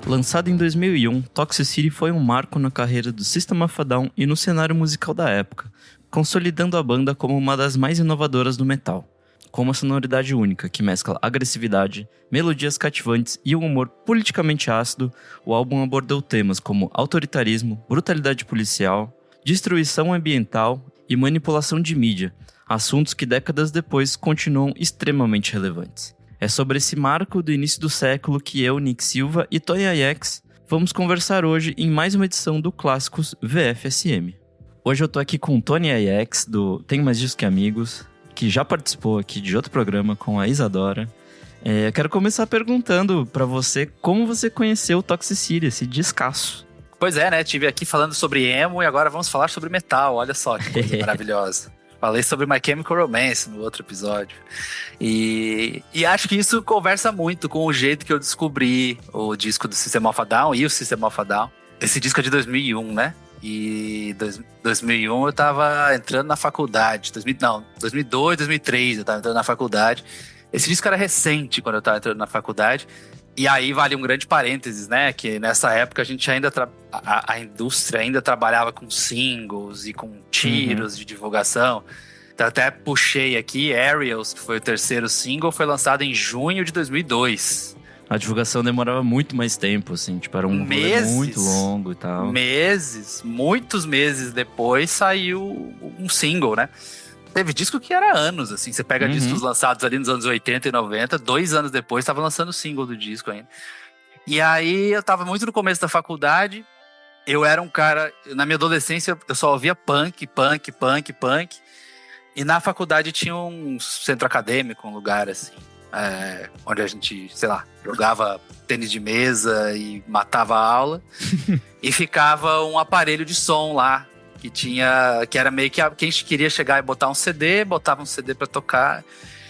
Lançado em 2001, Toxicity foi um marco na carreira do System of a Down e no cenário musical da época, consolidando a banda como uma das mais inovadoras do metal. Com uma sonoridade única que mescla agressividade, melodias cativantes e um humor politicamente ácido, o álbum abordou temas como autoritarismo, brutalidade policial, destruição ambiental e manipulação de mídia, assuntos que décadas depois continuam extremamente relevantes. É sobre esse marco do início do século que eu, Nick Silva e Tony Ayex vamos conversar hoje em mais uma edição do Clássicos VFSM. Hoje eu tô aqui com o Tony Ayex do Tem Mais Discos Que Amigos, que já participou aqui de outro programa com a Isadora. Eu quero começar perguntando pra você como você conheceu o Toxicity, esse descasso. Pois é, né? Estive aqui falando sobre emo e agora vamos falar sobre metal. Olha só que coisa maravilhosa. Falei sobre My Chemical Romance no outro episódio. E acho que isso conversa muito com o jeito que eu descobri o disco do System of a Down e o System of a Down. Esse disco é de 2001, né? E 2001 eu tava entrando na faculdade. 2002, 2003 eu tava entrando na faculdade. Esse disco era recente quando eu tava entrando na faculdade. E aí vale um grande parênteses, né? Que nessa época a gente ainda a indústria ainda trabalhava com singles e com tiros de divulgação. Então até puxei aqui Aerials, que foi o terceiro single, foi lançado em junho de 2002. A divulgação demorava muito mais tempo, assim, tipo, era um rolê muito longo e tal. Muitos meses depois saiu um single, né? Teve disco que era anos, assim, você pega discos lançados ali nos anos 80 e 90, 2 anos depois tava lançando o single do disco ainda. E aí eu tava muito no começo da faculdade, eu era um cara, na minha adolescência eu só ouvia punk, e na faculdade tinha um centro acadêmico, um lugar assim, onde a gente, sei lá, jogava tênis de mesa e matava a aula, e ficava um aparelho de som lá, que era meio que quem queria chegar e botar um CD, botava um CD pra tocar.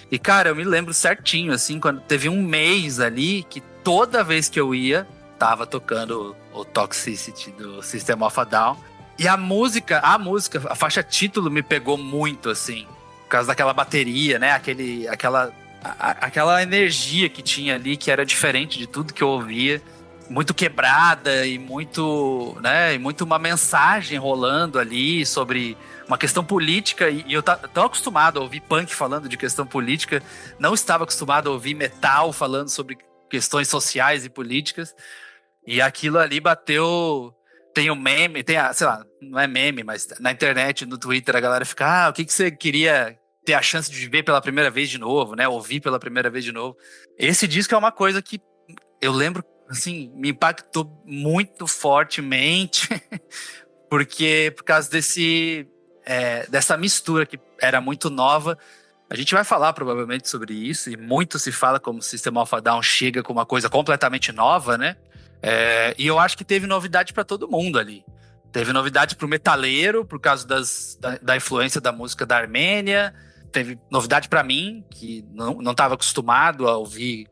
E, cara, eu me lembro certinho, assim, quando teve um mês ali que toda vez que eu ia, tava tocando o Toxicity do System of a Down. E a música, a faixa título me pegou muito, assim, por causa daquela bateria, né? Aquela energia que tinha ali, que era diferente de tudo que eu ouvia. Muito quebrada e muito, né, e muito uma mensagem rolando ali sobre uma questão política, e eu tão acostumado a ouvir punk falando de questão política, não estava acostumado a ouvir metal falando sobre questões sociais e políticas, e aquilo ali bateu. Tem um meme, sei lá, não é meme, mas na internet, no Twitter, a galera fica, o que você queria ter a chance de ver pela primeira vez de novo, né, ouvir pela primeira vez de novo. Esse disco é uma coisa que eu lembro, assim, me impactou muito fortemente, porque por causa dessa mistura que era muito nova. A gente vai falar provavelmente sobre isso, e muito se fala como o System of a Down chega com uma coisa completamente nova, né? E eu acho que teve novidade para todo mundo ali. Teve novidade pro metaleiro, por causa da influência da música da Armênia. Teve novidade para mim, que não estava acostumado a ouvir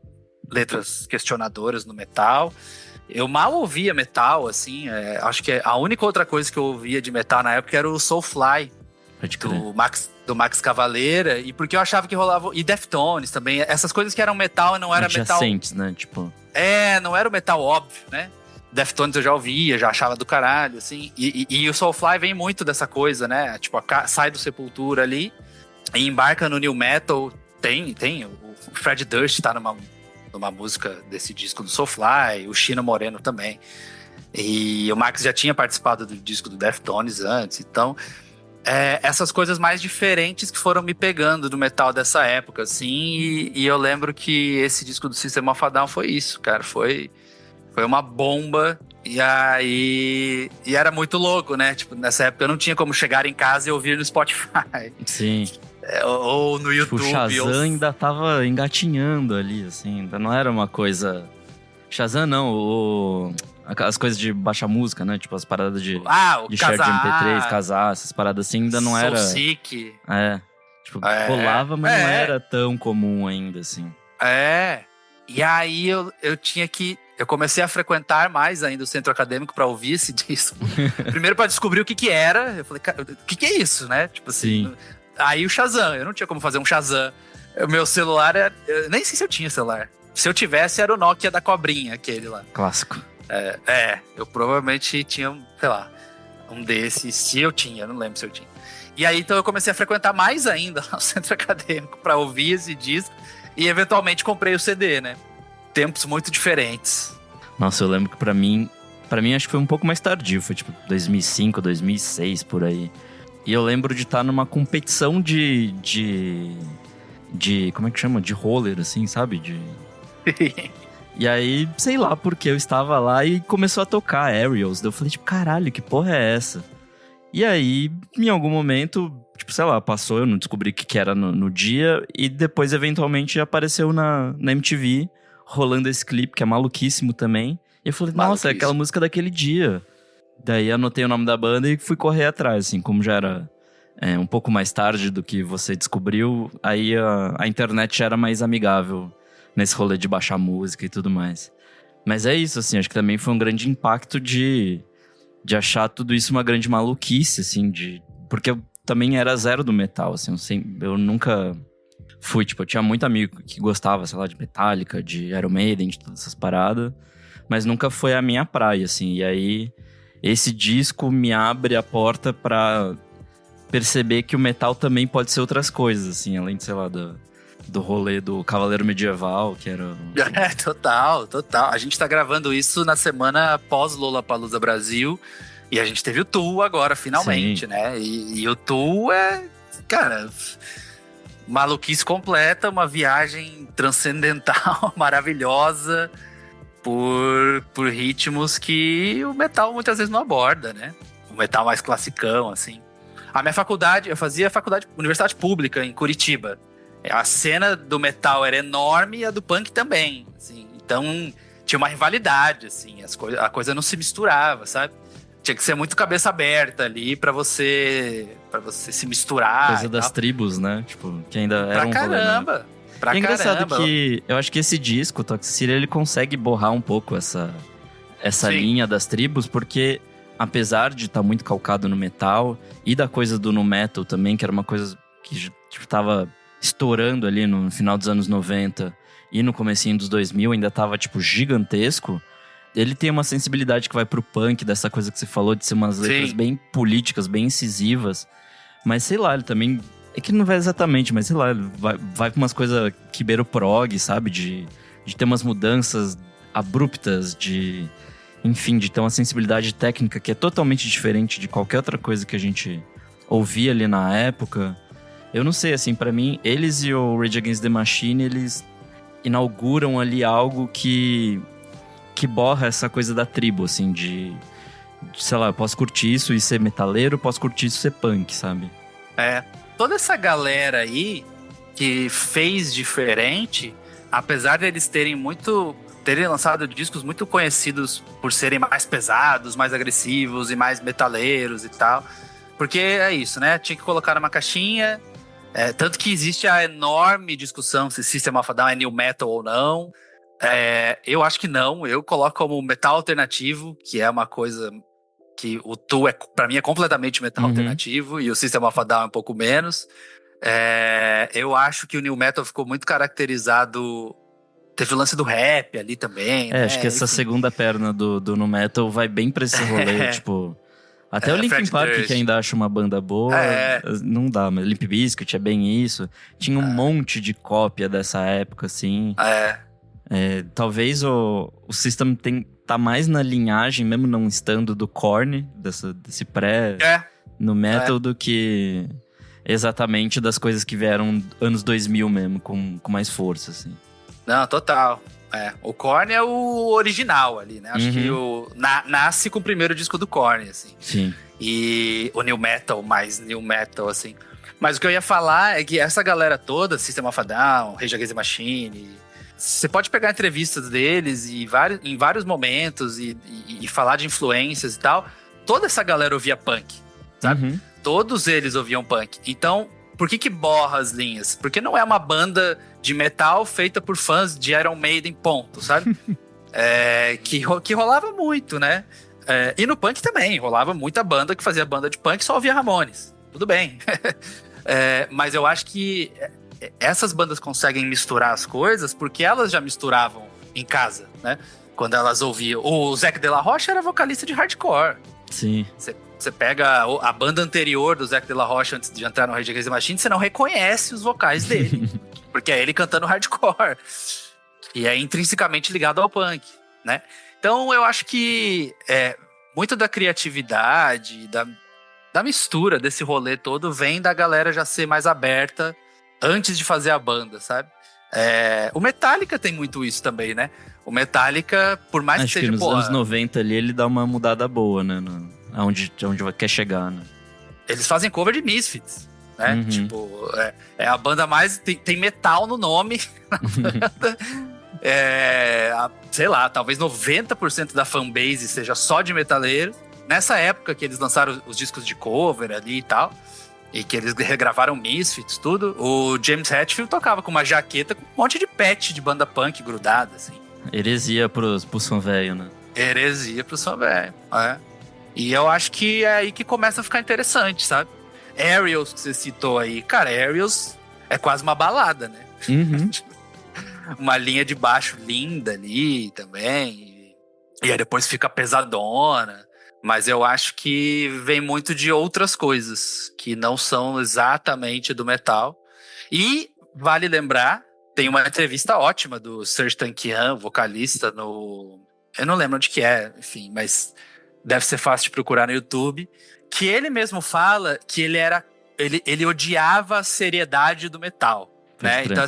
letras questionadoras no metal. Eu mal ouvia metal, assim, acho que a única outra coisa que eu ouvia de metal na época era o Soulfly, do Max Cavalera, e porque eu achava que rolava, e Deftones também, essas coisas que eram metal e não era metal... Adjacentes, né, tipo... não era o metal óbvio, né? Deftones eu já ouvia, já achava do caralho, assim, e o Soulfly vem muito dessa coisa, né, tipo, sai do Sepultura ali, e embarca no New Metal, tem o Fred Durst tá numa música desse disco do Soulfly, o Chino Moreno também. E o Max já tinha participado do disco do Deftones antes, então essas coisas mais diferentes que foram me pegando do metal dessa época, assim, e eu lembro que esse disco do System of a Down foi isso, cara, foi uma bomba, e era muito louco, né, tipo, nessa época eu não tinha como chegar em casa e ouvir no Spotify. Sim. Ou no YouTube. Tipo, o Shazam ainda tava engatinhando ali, assim, ainda não era uma coisa... Shazam não, as coisas de baixar música, né? Tipo, as paradas de share de MP3, casar, essas paradas assim, ainda não era... Soulseek. Tipo, rolava, mas não era tão comum ainda, assim. E aí eu tinha que... Eu comecei a frequentar mais ainda o centro acadêmico pra ouvir esse disco. Primeiro pra descobrir o que era. Eu falei, cara, o que é isso, né? Tipo assim... Sim. Aí o Shazam, eu não tinha como fazer um Shazam. O meu celular eu nem sei se eu tinha celular. Se eu tivesse, era o Nokia da cobrinha, aquele lá. Clássico. Eu provavelmente tinha, sei lá, um desses, se eu tinha, não lembro se eu tinha. E aí, então, eu comecei a frequentar mais ainda o centro acadêmico pra ouvir esse disco e, eventualmente, comprei o CD, né? Tempos muito diferentes. Nossa, eu lembro que pra mim acho que foi um pouco mais tardio, foi tipo 2005, 2006, por aí. E eu lembro de estar numa competição de como é que chama? De roller, assim, sabe? E aí, sei lá porque eu estava lá e começou a tocar Aerials. Daí eu falei, tipo, caralho, que porra é essa? E aí, em algum momento, tipo, sei lá, passou, eu não descobri o que era no dia. E depois, eventualmente, apareceu na MTV, rolando esse clipe, que é maluquíssimo também. E eu falei, nossa, é aquela música daquele dia. Daí anotei o nome da banda e fui correr atrás, assim, como já era um pouco mais tarde do que você descobriu, aí a internet já era mais amigável nesse rolê de baixar música e tudo mais. Mas é isso, assim, acho que também foi um grande impacto de achar tudo isso uma grande maluquice, assim, porque eu também era zero do metal, assim, eu nunca fui, tipo, eu tinha muito amigo que gostava, sei lá, de Metallica, de Iron Maiden, de todas essas paradas, mas nunca foi a minha praia, assim, e aí esse disco me abre a porta pra perceber que o metal também pode ser outras coisas, assim, além de, sei lá, do rolê do Cavaleiro Medieval, que era... Total. A gente tá gravando isso na semana pós Lollapalooza Brasil, e a gente teve o Tool agora, finalmente, Sim. Né? E o Tool cara, maluquice completa, uma viagem transcendental, maravilhosa, por ritmos que o metal muitas vezes não aborda, né? O metal mais classicão, assim. A minha faculdade, eu fazia universidade pública em Curitiba. A cena do metal era enorme e a do punk também, assim. Então, tinha uma rivalidade, assim. A coisa não se misturava, sabe? Tinha que ser muito cabeça aberta ali pra você se misturar. Coisa das tribos, né? Tipo, que ainda era um rolê, né? Pra é engraçado que eu acho que esse disco, Toxicity, ele consegue borrar um pouco essa linha das tribos, porque apesar de estar muito calcado no metal e da coisa do nu metal também, que era uma coisa que tipo, tava estourando ali no final dos anos 90 e no comecinho dos 2000, ainda tava tipo gigantesco, ele tem uma sensibilidade que vai pro punk, dessa coisa que você falou, de ser umas letras bem políticas, bem incisivas, mas sei lá, ele também... É que não vai exatamente, mas sei lá, vai pra umas coisas que beira o prog, sabe? De ter umas mudanças abruptas, enfim, de ter uma sensibilidade técnica que é totalmente diferente de qualquer outra coisa que a gente ouvia ali na época. Eu não sei, assim, pra mim, eles e o Rage Against the Machine, eles inauguram ali algo que borra essa coisa da tribo, assim, sei lá, eu posso curtir isso e ser metaleiro, posso curtir isso e ser punk, sabe? Toda essa galera aí que fez diferente, apesar de eles terem lançado discos muito conhecidos por serem mais pesados, mais agressivos e mais metaleiros e tal, porque é isso, né? Tinha que colocar numa caixinha, tanto que existe a enorme discussão se System of a Down é new metal ou não. Eu acho que não, eu coloco como metal alternativo, que é uma coisa... que o Tool, pra mim, é completamente metal alternativo, e o System of a Down é um pouco menos. Eu acho que o new metal ficou muito caracterizado... Teve o lance do rap ali também, né? Acho que essa segunda perna do nu metal vai bem pra esse rolê, tipo... Até o Linkin Park, que ainda acha uma banda boa, não dá, mas Limp Bizkit é bem isso. Tinha um monte de cópia dessa época, assim. Talvez o System tá mais na linhagem, mesmo não estando, do Korn, desse no metal, do que exatamente das coisas que vieram anos 2000 mesmo, com mais força, assim. Não, total. O Korn é o original ali, né? Acho que nasce com o primeiro disco do Korn, assim. Sim. E o new metal, mais new metal, assim. Mas o que eu ia falar é que essa galera toda, System of a Down, Rage Against the Machine... Você pode pegar entrevistas deles em vários momentos e falar de influências e tal. Toda essa galera ouvia punk, sabe? Todos eles ouviam punk. Então, por que borra as linhas? Porque não é uma banda de metal feita por fãs de Iron Maiden, ponto, sabe? Que rolava muito, né? E no punk também, rolava muita banda que fazia banda de punk e só ouvia Ramones. Tudo bem. Mas eu acho que... essas bandas conseguem misturar as coisas porque elas já misturavam em casa, né? quando elas ouviam. O Zac de la Rocha era vocalista de hardcore. Sim. Você pega a banda anterior do Zac de la Rocha antes de entrar no Rage Against the Machine, você não reconhece os vocais dele. Porque é ele cantando hardcore. E é intrinsecamente ligado ao punk, né? Então eu acho que muito da criatividade, da mistura desse rolê todo vem da galera já ser mais aberta antes de fazer a banda, sabe? O Metallica tem muito isso também, né? O Metallica, por mais Acho que seja... nos anos 90 ali, ele dá uma mudada boa, né? Aonde quer chegar, né? Eles fazem cover de Misfits, né? Uhum. Tipo, é a banda mais... Tem metal no nome. Sei lá, talvez 90% da fanbase seja só de metaleiros. Nessa época que eles lançaram os discos de cover ali e tal, e que eles regravaram Misfits, tudo, o James Hetfield tocava com uma jaqueta com um monte de patch de banda punk grudada, assim. Heresia pros fã velho, né? Heresia pro fã velho, E eu acho que é aí que começa a ficar interessante, sabe? Aerials, que você citou aí. Cara, Aerials é quase uma balada, né? Uhum. Uma linha de baixo linda ali também. E aí depois fica pesadona. Mas eu acho que vem muito de outras coisas que não são exatamente do metal. E vale lembrar, tem uma entrevista ótima do Serj Tankian, vocalista, no... Eu não lembro onde que é, enfim, mas deve ser fácil de procurar no YouTube. Que ele mesmo fala que ele odiava a seriedade do metal. Né? Então,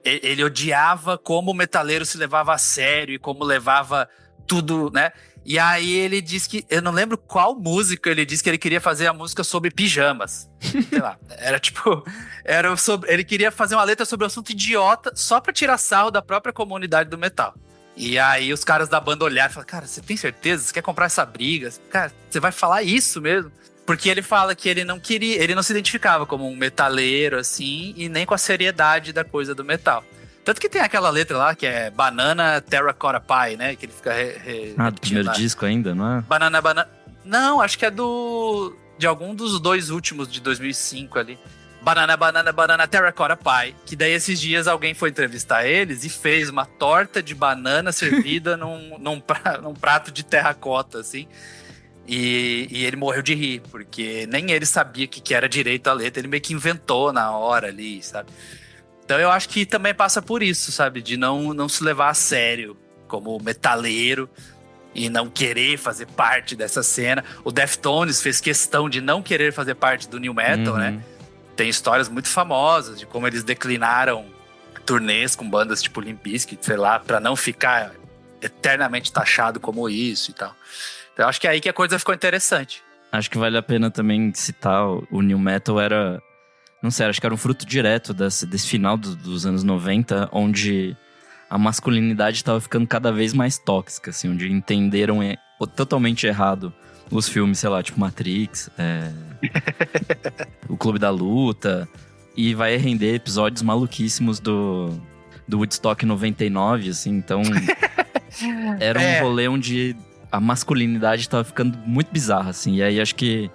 ele odiava como o metaleiro se levava a sério e como levava tudo, né? E aí ele diz que, eu não lembro qual música, ele disse que ele queria fazer a música sobre pijamas. Sei lá, era tipo, ele queria fazer uma letra sobre um assunto idiota só pra tirar sarro da própria comunidade do metal. E aí os caras da banda olharam e falaram, cara, você tem certeza? Você quer comprar essa briga? Cara, você vai falar isso mesmo? Porque ele fala que ele não se identificava como um metaleiro, assim, e nem com a seriedade da coisa do metal. Tanto que tem aquela letra lá, que é Banana Terracotta Pie, né? Que ele fica do primeiro disco ainda, não é? Banana... Não, acho que é de algum dos dois últimos, de 2005 ali. Banana Terracotta Pie. Que daí esses dias alguém foi entrevistar eles e fez uma torta de banana servida num prato de terracota, assim. E ele morreu de rir, porque nem ele sabia o que era direito a letra. Ele meio que inventou na hora ali, sabe? Então eu acho que também passa por isso, sabe? De não se levar a sério como metaleiro e não querer fazer parte dessa cena. O Deftones fez questão de não querer fazer parte do New Metal, né? Tem histórias muito famosas de como eles declinaram turnês com bandas tipo Limp Bizkit, sei lá, pra não ficar eternamente taxado como isso e tal. Então eu acho que é aí que a coisa ficou interessante. Acho que vale a pena também citar o New Metal era... Não sei, acho que era um fruto direto desse final dos anos 90, onde a masculinidade estava ficando cada vez mais tóxica, assim, onde entenderam totalmente errado os filmes, sei lá, tipo Matrix, o Clube da Luta, e vai render episódios maluquíssimos do Woodstock 99, assim, então era um rolê onde a masculinidade estava ficando muito bizarra, assim, e aí acho que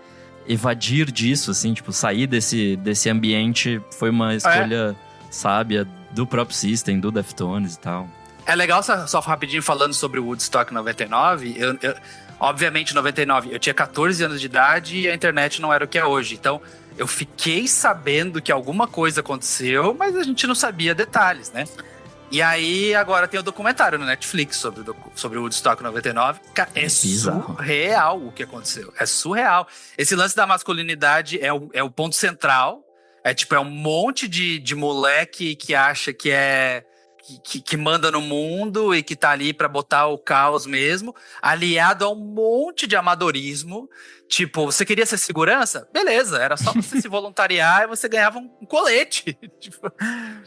evadir disso, assim, tipo, sair desse ambiente foi uma escolha sábia do próprio System, do Deftones e tal. É legal, só rapidinho falando sobre o Woodstock 99, obviamente, 99, eu tinha 14 anos de idade e a internet não era o que é hoje, então eu fiquei sabendo que alguma coisa aconteceu, mas a gente não sabia detalhes, né? E aí, agora tem o documentário no Netflix sobre o Woodstock 99. É surreal o que aconteceu. É surreal. Esse lance da masculinidade é o ponto central. É um monte de moleque que acha que manda no mundo e que tá ali pra botar o caos mesmo, aliado a um monte de amadorismo. Tipo, você queria ser segurança? Beleza, era só você se voluntariar e você ganhava um colete.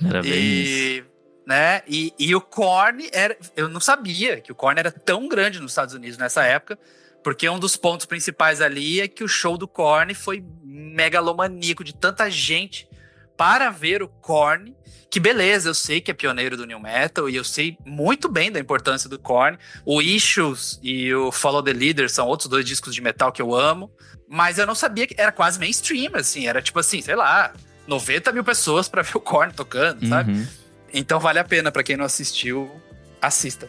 Era bem isso. Né? E o Korn eu não sabia que o Korn era tão grande nos Estados Unidos nessa época, porque um dos pontos principais ali é que o show do Korn foi megalomaníaco de tanta gente para ver o Korn, que beleza, eu sei que é pioneiro do New Metal e eu sei muito bem da importância do Korn. O Issues e o Follow the Leader são outros dois discos de metal que eu amo, mas eu não sabia que era quase mainstream, assim, era tipo assim, sei lá, 90 mil pessoas para ver o Korn tocando, sabe? Então vale a pena, pra quem não assistiu, assista.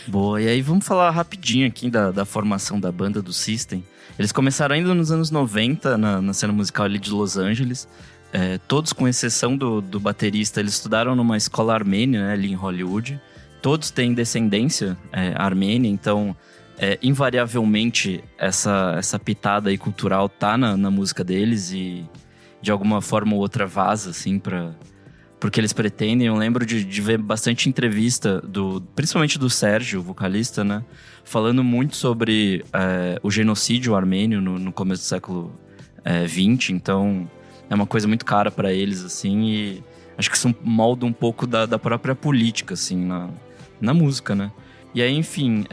Boa, e aí vamos falar rapidinho aqui da formação da banda do System. Eles começaram ainda nos anos 90 na cena musical ali de Los Angeles. Todos, com exceção do baterista, eles estudaram numa escola armênia, né, ali em Hollywood. Todos têm descendência armênia, então invariavelmente essa pitada aí cultural tá na música deles e de alguma forma ou outra vaza, assim, porque eles pretendem. Eu lembro de ver bastante entrevista, principalmente do Sérgio, o vocalista, né? Falando muito sobre o genocídio armênio no começo do século XX. Então, é uma coisa muito cara para eles, assim. E acho que isso molda um pouco da própria política, assim, na música, né? E aí, enfim,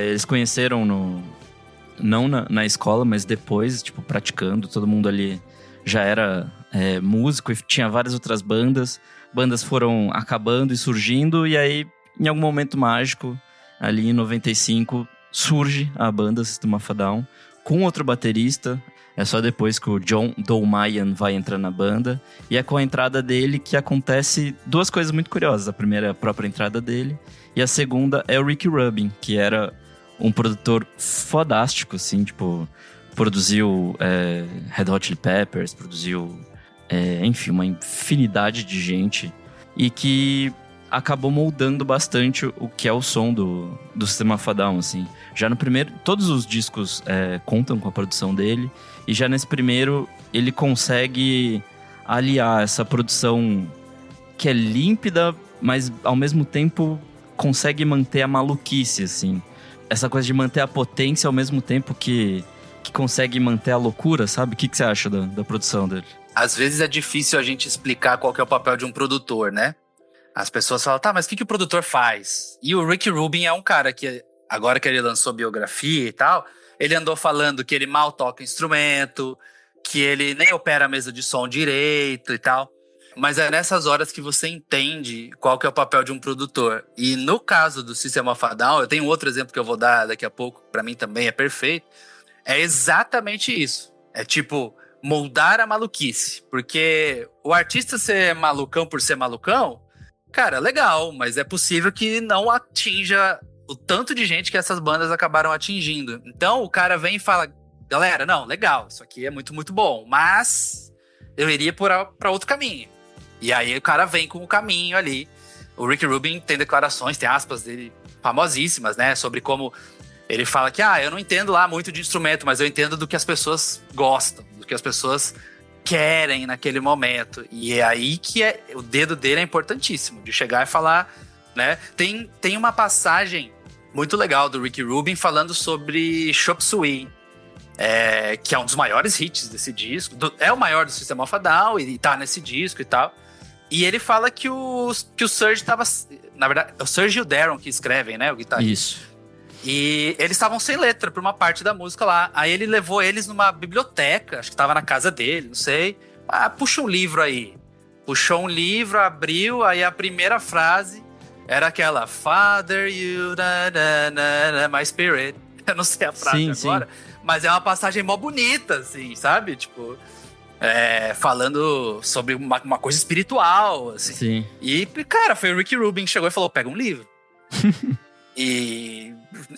eles conheceram não na escola, mas depois, tipo, praticando. Todo mundo ali já era músico e tinha várias outras bandas. Bandas foram acabando e surgindo, e aí, em algum momento mágico, ali em 95, surge a banda System of a Down, com outro baterista. É só depois que o John Dolmayan vai entrar na banda, e é com a entrada dele que acontece duas coisas muito curiosas. A primeira é a própria entrada dele, e a segunda é o Rick Rubin, que era um produtor fodástico, assim, tipo, produziu Red Hot Chili Peppers, produziu... enfim, uma infinidade de gente, e que acabou moldando bastante o que é o som do System of a Down, assim. Já no primeiro, todos os discos contam com a produção dele, e já nesse primeiro ele consegue aliar essa produção que é límpida, mas ao mesmo tempo consegue manter a maluquice, assim. Essa coisa de manter a potência ao mesmo tempo que consegue manter a loucura, sabe? O que você acha da produção dele? Às vezes é difícil a gente explicar qual que é o papel de um produtor, né? As pessoas falam, tá, mas o que o produtor faz? E o Rick Rubin é um cara que, agora que ele lançou biografia e tal, ele andou falando que ele mal toca instrumento, que ele nem opera a mesa de som direito e tal. Mas é nessas horas que você entende qual que é o papel de um produtor. E no caso do System of a Down, eu tenho outro exemplo que eu vou dar daqui a pouco, pra mim também é perfeito. É exatamente isso. É tipo... moldar a maluquice, porque o artista ser malucão por ser malucão, cara, legal, mas é possível que não atinja o tanto de gente que essas bandas acabaram atingindo. Então o cara vem e fala, galera, não, legal, isso aqui é muito, muito bom, mas eu iria para outro caminho. E aí o cara vem com o caminho ali. O Rick Rubin tem declarações, tem aspas dele famosíssimas, né, sobre como ele fala que, eu não entendo lá muito de instrumento, mas eu entendo do que as pessoas gostam, do que as pessoas querem naquele momento. E é aí que o dedo dele é importantíssimo, de chegar e falar, né? Tem uma passagem muito legal do Rick Rubin falando sobre Chop Suey, que é um dos maiores hits desse disco. É o maior do System of a Down e tá nesse disco e tal. E ele fala que o Serge tava... Na verdade, é o Serge e o Darren que escrevem, né? O guitarrista. Isso. E eles estavam sem letra pra uma parte da música lá. Aí ele levou eles numa biblioteca, acho que tava na casa dele, não sei. Puxa um livro aí. Puxou um livro, abriu, aí a primeira frase era aquela Father, you, my spirit. Eu não sei a frase agora, mas é uma passagem mó bonita, assim, sabe? Tipo, falando sobre uma coisa espiritual, assim. Sim. E, cara, foi o Rick Rubin que chegou e falou, pega um livro. E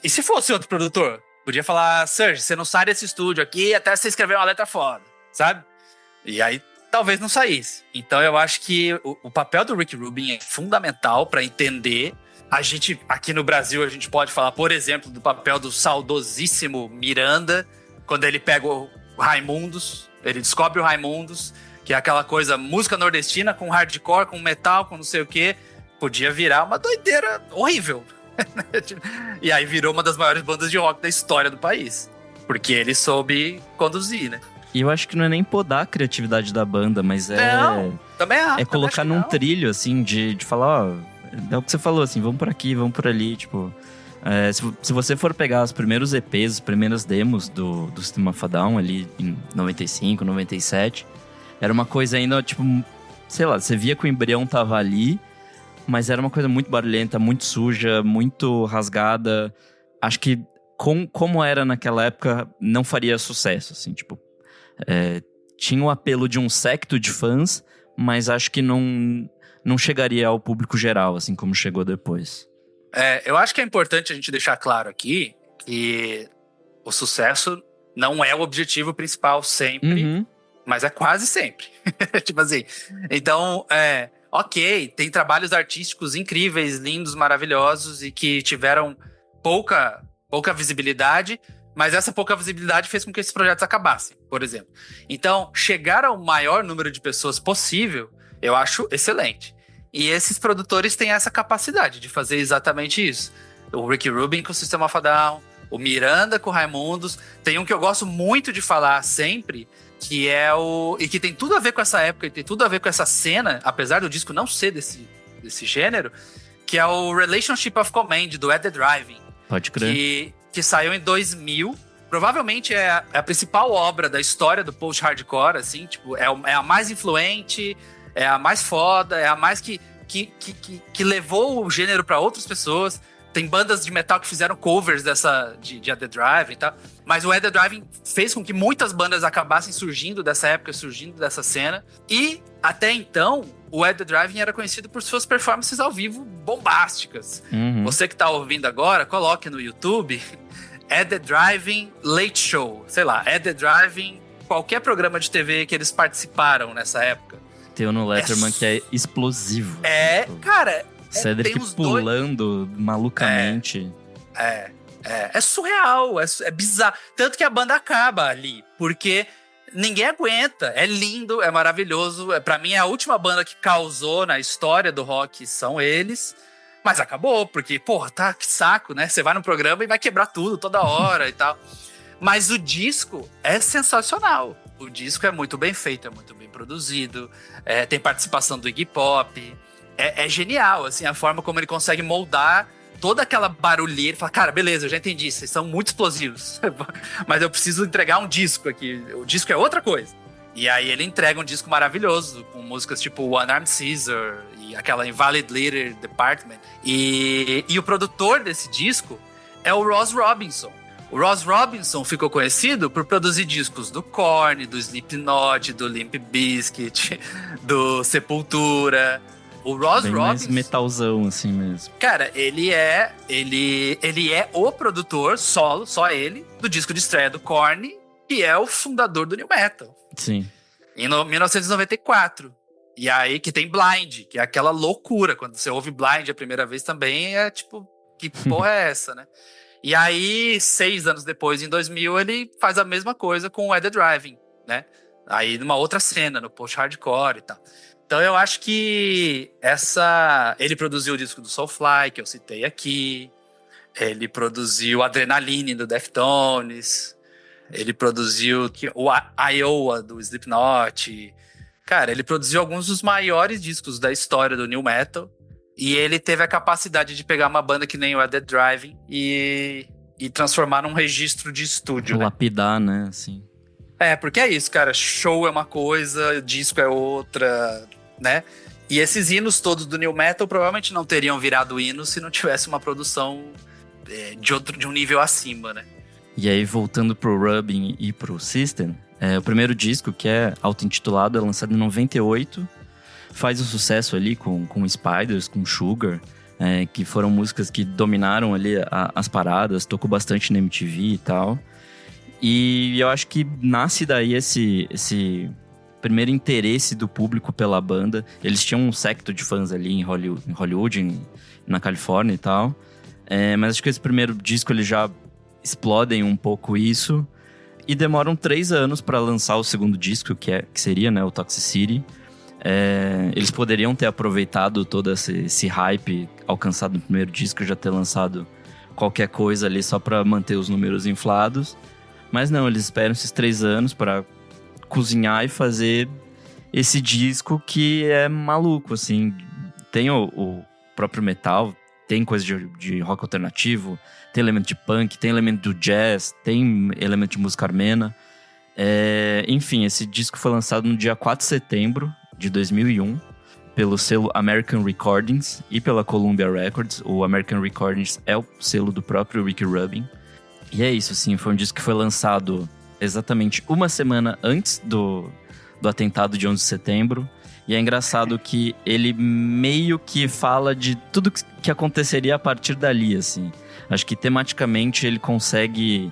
se fosse outro produtor? Podia falar, Serge, você não sai desse estúdio aqui até você escrever uma letra foda, sabe? E aí talvez não saísse. Então eu acho que o papel do Rick Rubin é fundamental para entender. A gente, aqui no Brasil, a gente pode falar, por exemplo, do papel do saudosíssimo Miranda, quando ele pega o Raimundos, ele descobre o Raimundos, que é aquela coisa, música nordestina com hardcore, com metal, com não sei o quê, podia virar uma doideira horrível. E aí virou uma das maiores bandas de rock da história do país, porque ele soube conduzir, né? E eu acho que não é nem podar a criatividade da banda, mas também é colocar num trilho, assim, de falar, é o que você falou, assim, vamos por aqui, vamos por ali, tipo... se você for pegar os primeiros EPs, as primeiras demos do System of a Down, ali em 95, 97, era uma coisa ainda, tipo, sei lá, você via que o embrião tava ali, mas era uma coisa muito barulhenta, muito suja, muito rasgada. Acho que, como era naquela época, não faria sucesso, assim, tipo... tinha o apelo de um séquito de fãs, mas acho que não chegaria ao público geral, assim como chegou depois. Eu acho que é importante a gente deixar claro aqui que o sucesso não é o objetivo principal sempre, mas é quase sempre. Tipo assim, então, ok, tem trabalhos artísticos incríveis, lindos, maravilhosos e que tiveram pouca visibilidade, mas essa pouca visibilidade fez com que esses projetos acabassem, por exemplo. Então, chegar ao maior número de pessoas possível, eu acho excelente. E esses produtores têm essa capacidade de fazer exatamente isso. O Rick Rubin com o System of a Down, o Miranda com o Raimundos. Tem um que eu gosto muito de falar sempre, que é e que tem tudo a ver com essa época, e tem tudo a ver com essa cena, apesar do disco não ser desse gênero, que é o Relationship of Command, do Ed the Driving. Pode crer. Que saiu em 2000. Provavelmente é a principal obra da história do post-hardcore, assim, tipo, é a mais influente, é a mais foda, é a mais que levou o gênero para outras pessoas. Tem bandas de metal que fizeram covers de Ed the Driving e tal. Mas o Ed the Driving fez com que muitas bandas acabassem surgindo dessa época, surgindo dessa cena. E, até então, o Ed the Driving era conhecido por suas performances ao vivo bombásticas. Você que tá ouvindo agora, coloque no YouTube Ed the Driving Late Show. Sei lá, Ed the Driving, qualquer programa de TV que eles participaram nessa época. Tem o no Letterman que é explosivo. Cara... Cedric pulando malucamente. É surreal, é bizarro. Tanto que a banda acaba ali, porque ninguém aguenta. É lindo, é maravilhoso. Pra mim, a última banda que causou na história do rock são eles. Mas acabou, porque, porra, que saco, né? Você vai no programa e vai quebrar tudo toda hora e tal. Mas o disco é sensacional. O disco é muito bem feito, é muito bem produzido. Tem participação do Iggy Pop. É genial, assim, a forma como ele consegue moldar toda aquela barulheira. Fala, cara, beleza, eu já entendi, vocês são muito explosivos. Mas eu preciso entregar um disco aqui. O disco é outra coisa. E aí ele entrega um disco maravilhoso, com músicas tipo One Armed Caesar e aquela Invalid Leader Department. E o produtor desse disco é o Ross Robinson. O Ross Robinson ficou conhecido por produzir discos do Korn, do Slipknot, do Limp Bizkit, do Sepultura. O Ross Bem Robinson, mais metalzão, assim mesmo. Cara, ele é o produtor solo, só ele, do disco de estreia do Korn, que é o fundador do New Metal. Sim. Em 1994. E aí que tem Blind, que é aquela loucura. Quando você ouve Blind a primeira vez também, é tipo, que porra é essa, né? E aí, 6 anos depois, em 2000, ele faz a mesma coisa com o Ed the Driving, né? Aí numa outra cena, no post-hardcore e tal. Então eu acho que ele produziu o disco do Soulfly, que eu citei aqui. Ele produziu Adrenaline, do Deftones. Ele produziu o Iowa, do Slipknot. Cara, ele produziu alguns dos maiores discos da história do New Metal. E ele teve a capacidade de pegar uma banda que nem o Ed the Driving e transformar num registro de estúdio. Lapidar, né? Assim. Porque é isso, cara. Show é uma coisa, disco é outra, né? E esses hinos todos do New Metal provavelmente não teriam virado hinos se não tivesse uma produção de um nível acima, né? E aí, voltando pro Rubin e pro System, o primeiro disco, que é auto-intitulado, é lançado em 98, faz um sucesso ali com Spiders, com Sugar, que foram músicas que dominaram ali as paradas, tocou bastante na MTV e tal. E eu acho que nasce daí esse primeiro interesse do público pela banda. Eles tinham um secto de fãs ali em Hollywood, na Califórnia e tal. Mas acho que esse primeiro disco eles já explodem um pouco isso. E demoram 3 anos para lançar o segundo disco, que seria, né, o Toxicity. Eles poderiam ter aproveitado todo esse hype alcançado no primeiro disco, já ter lançado qualquer coisa ali só para manter os números inflados. Mas não, eles esperam esses 3 anos para cozinhar e fazer esse disco que é maluco, assim. Tem o próprio metal, tem coisa de rock alternativo, tem elemento de punk, tem elemento do jazz, tem elemento de música armena. Enfim, esse disco foi lançado no dia 4 de setembro de 2001 pelo selo American Recordings e pela Columbia Records. O American Recordings é o selo do próprio Rick Rubin. E é isso, assim, foi um disco que foi lançado exatamente uma semana antes do atentado de 11 de setembro. E é engraçado que ele meio que fala de tudo que aconteceria a partir dali, assim. Acho que tematicamente ele consegue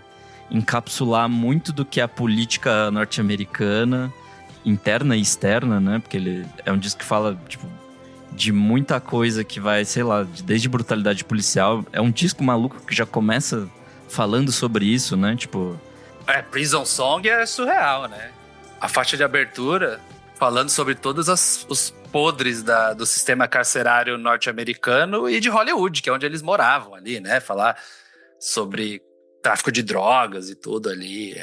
encapsular muito do que é a política norte-americana, interna e externa, né? Porque ele é um disco que fala, tipo, de muita coisa que vai, sei lá, desde brutalidade policial. É um disco maluco que já começa falando sobre isso, né? Tipo... Prison Song é surreal, né? A faixa de abertura falando sobre todos os podres do sistema carcerário norte-americano e de Hollywood, que é onde eles moravam ali, né? Falar sobre tráfico de drogas e tudo ali.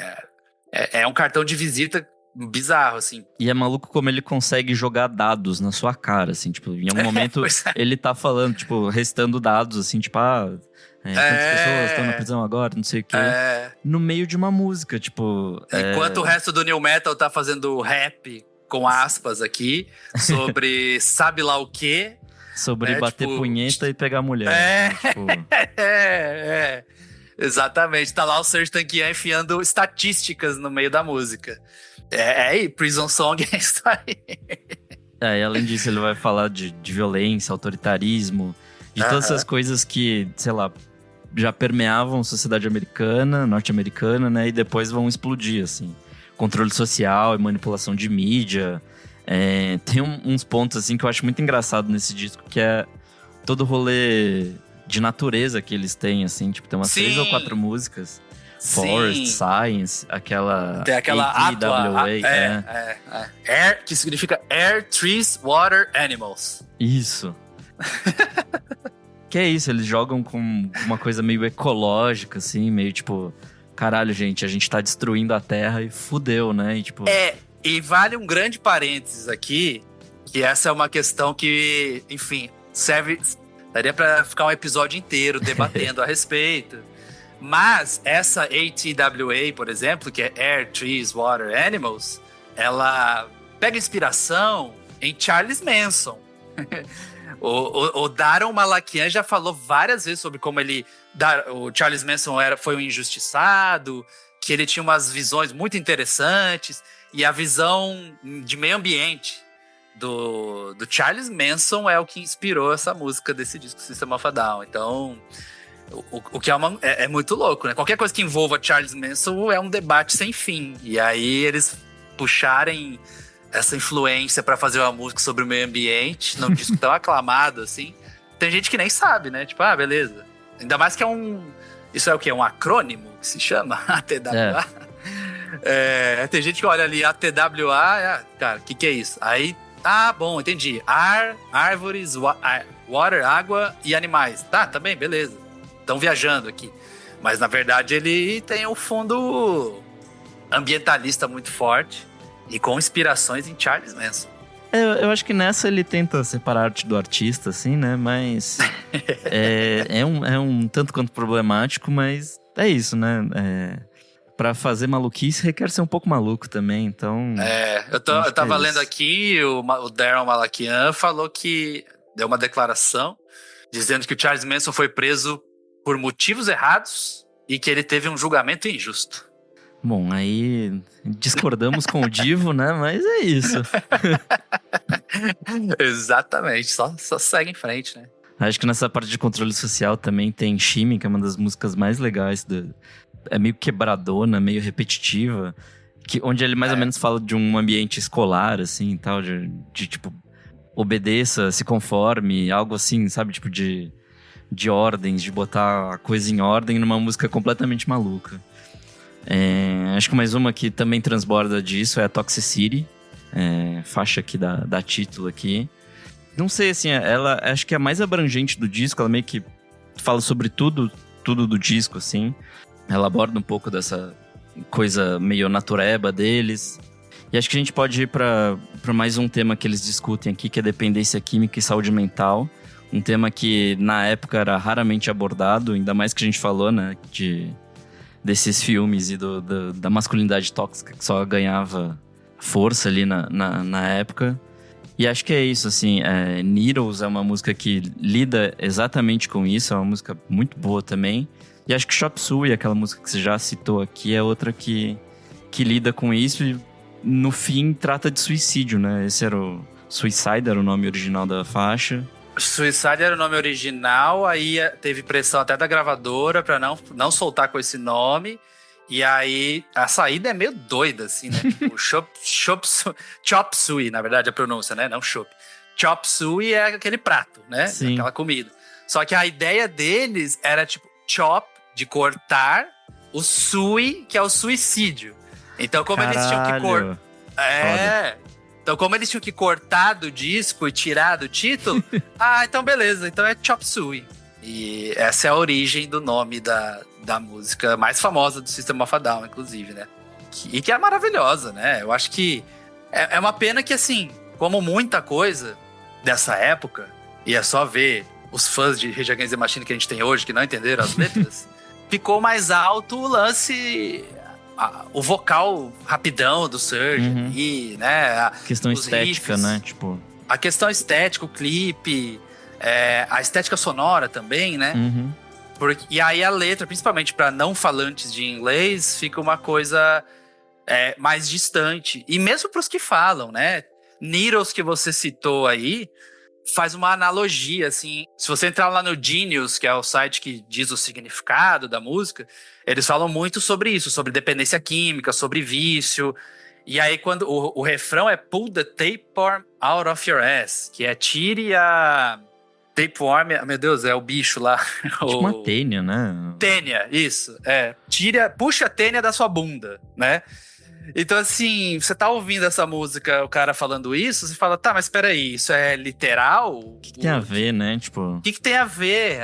É um cartão de visita bizarro, assim. E é maluco como ele consegue jogar dados na sua cara, assim, tipo, em um momento ele tá falando, tipo, restando dados, assim, tipo, quantas pessoas estão na prisão agora, não sei o quê. No meio de uma música, tipo... Enquanto o resto do new metal tá fazendo rap, com aspas aqui, sobre sabe lá o quê. Sobre bater punheta e pegar mulher. Né? Tipo... Exatamente, tá lá o Serj Tankian enfiando estatísticas no meio da música. Prison Song é isso aí. E além disso ele vai falar de violência, autoritarismo, de todas essas coisas que, sei lá, já permeavam a sociedade americana, norte-americana, né? E depois vão explodir, assim. Controle social e manipulação de mídia. Tem uns pontos, assim, que eu acho muito engraçado nesse disco, que é todo o rolê de natureza que eles têm, assim. Tipo, tem umas 3 ou 4 músicas. Forest, Science, aquela... Tem aquela ATWA. Air, que significa Air, Trees, Water, Animals. Isso. Que é isso, eles jogam com uma coisa meio ecológica, assim, meio tipo... Caralho, gente, a gente tá destruindo a Terra e fudeu, né? E, tipo... E vale um grande parênteses aqui, que essa é uma questão que, enfim, daria pra ficar um episódio inteiro debatendo a respeito. Mas essa ATWA, por exemplo, que é Air, Trees, Water, Animals, ela pega inspiração em Charles Manson. O Daron Malakian já falou várias vezes sobre como o Charles Manson foi um injustiçado, que ele tinha umas visões muito interessantes, e a visão de meio ambiente do Charles Manson é o que inspirou essa música desse disco System of a Down. Então, o que é muito louco, né? Qualquer coisa que envolva Charles Manson é um debate sem fim. E aí eles puxarem essa influência pra fazer uma música sobre o meio ambiente num disco tão aclamado, assim. Tem gente que nem sabe, né? Tipo, beleza. Ainda mais que isso é o quê? Um acrônimo que se chama? ATWA? Tem gente que olha ali, ATWA, cara, o que é isso? Aí, bom, entendi. Árvores, water, água e animais. Tá, também, beleza. Estão viajando aqui. Mas, na verdade, ele tem um fundo ambientalista muito forte e com inspirações em Charles Manson. Eu acho que nessa ele tenta separar a arte do artista, assim, né? Mas é um tanto quanto problemático, mas é isso, né? Pra fazer maluquice requer ser um pouco maluco também, então... Eu tava lendo aqui, o Daron Malakian falou que deu uma declaração dizendo que o Charles Manson foi preso por motivos errados e que ele teve um julgamento injusto. Bom, aí discordamos com o Divo, né? Mas é isso. Exatamente, só segue em frente, né? Acho que nessa parte de controle social também tem Shimmy, que é uma das músicas mais legais. É meio quebradona, meio repetitiva. Onde ele mais ou menos fala de um ambiente escolar, assim, e tal. De tipo, obedeça, se conforme, algo assim, sabe? Tipo, de ordens, de botar a coisa em ordem numa música completamente maluca. Acho que mais uma que também transborda disso é a Toxicity, faixa aqui da título aqui. Não sei, assim, ela acho que é a mais abrangente do disco, ela meio que fala sobre tudo do disco, assim. Ela aborda um pouco dessa coisa meio natureba deles. E acho que a gente pode ir para mais um tema que eles discutem aqui, que é dependência química e saúde mental. Um tema que na época era raramente abordado, ainda mais que a gente falou, né, desses filmes e da masculinidade tóxica que só ganhava força ali na época. E acho que é isso, assim, Needles é uma música que lida exatamente com isso, é uma música muito boa também. E acho que Chop Suey, aquela música que você já citou aqui, é outra que lida com isso e no fim trata de suicídio, né? Esse era Suicide era o nome original da faixa. Suicide era o nome original, aí teve pressão até da gravadora pra não soltar com esse nome. E aí, a saída é meio doida, assim, né? Tipo, chop suey, na verdade, a pronúncia, né? Não chop. Chop suey é aquele prato, né? Sim. Aquela comida. Só que a ideia deles era, tipo, chop, de cortar, o suey, que é o suicídio. Então, como eles tinham que cortar... Então, como eles tinham que cortar do disco e tirar do título, então beleza, então é chop suey. E essa é a origem do nome da música mais famosa do System of a Down, inclusive, né? E que é maravilhosa, né? Eu acho que é uma pena que, assim, como muita coisa dessa época, e é só ver os fãs de Rage Against the Machine que a gente tem hoje, que não entenderam as letras, ficou mais alto o lance... o vocal rapidão do Serge ali, né? A questão estética, riffs, né? Tipo... A questão estética, o clipe, a estética sonora também, né? E aí a letra, principalmente para não falantes de inglês, fica uma coisa mais distante. E mesmo para os que falam, né? Needles, que você citou aí, faz uma analogia, assim. Se você entrar lá no Genius, que é o site que diz o significado da música, eles falam muito sobre isso, sobre dependência química, sobre vício. E aí, quando o refrão é pull the tapeworm out of your ass, que é tire a tapeworm, meu Deus, é o bicho lá. Tipo uma tênia, né? Tênia, isso. Puxa a tênia da sua bunda, né? Então, assim, você tá ouvindo essa música, o cara falando isso, você fala, tá, mas peraí, isso é literal? O que tem a ver, né? Tipo... O que tem a ver,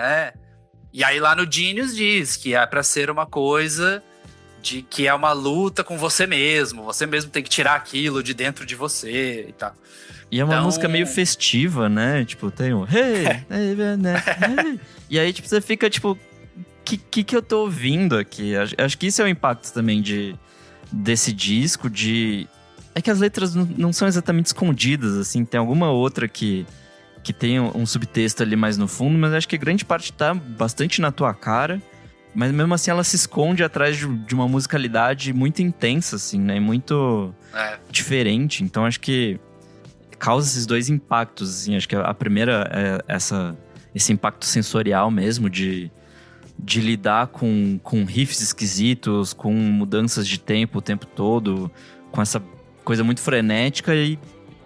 E aí lá no Genius diz que é pra ser uma coisa de que é uma luta com você mesmo tem que tirar aquilo de dentro de você e tal. E é uma música meio festiva, né? Tipo, tem um... E aí, tipo, você fica, tipo... Que eu tô ouvindo aqui? Acho que isso é o impacto também desse disco, é que as letras não são exatamente escondidas, assim, tem alguma outra que tem um subtexto ali mais no fundo, mas acho que grande parte tá bastante na tua cara, mas mesmo assim ela se esconde atrás de uma musicalidade muito intensa, assim, né, muito diferente, então acho que causa esses dois impactos, assim, acho que a primeira é esse impacto sensorial mesmo, de lidar com riffs esquisitos, com mudanças de tempo o tempo todo, com essa coisa muito frenética e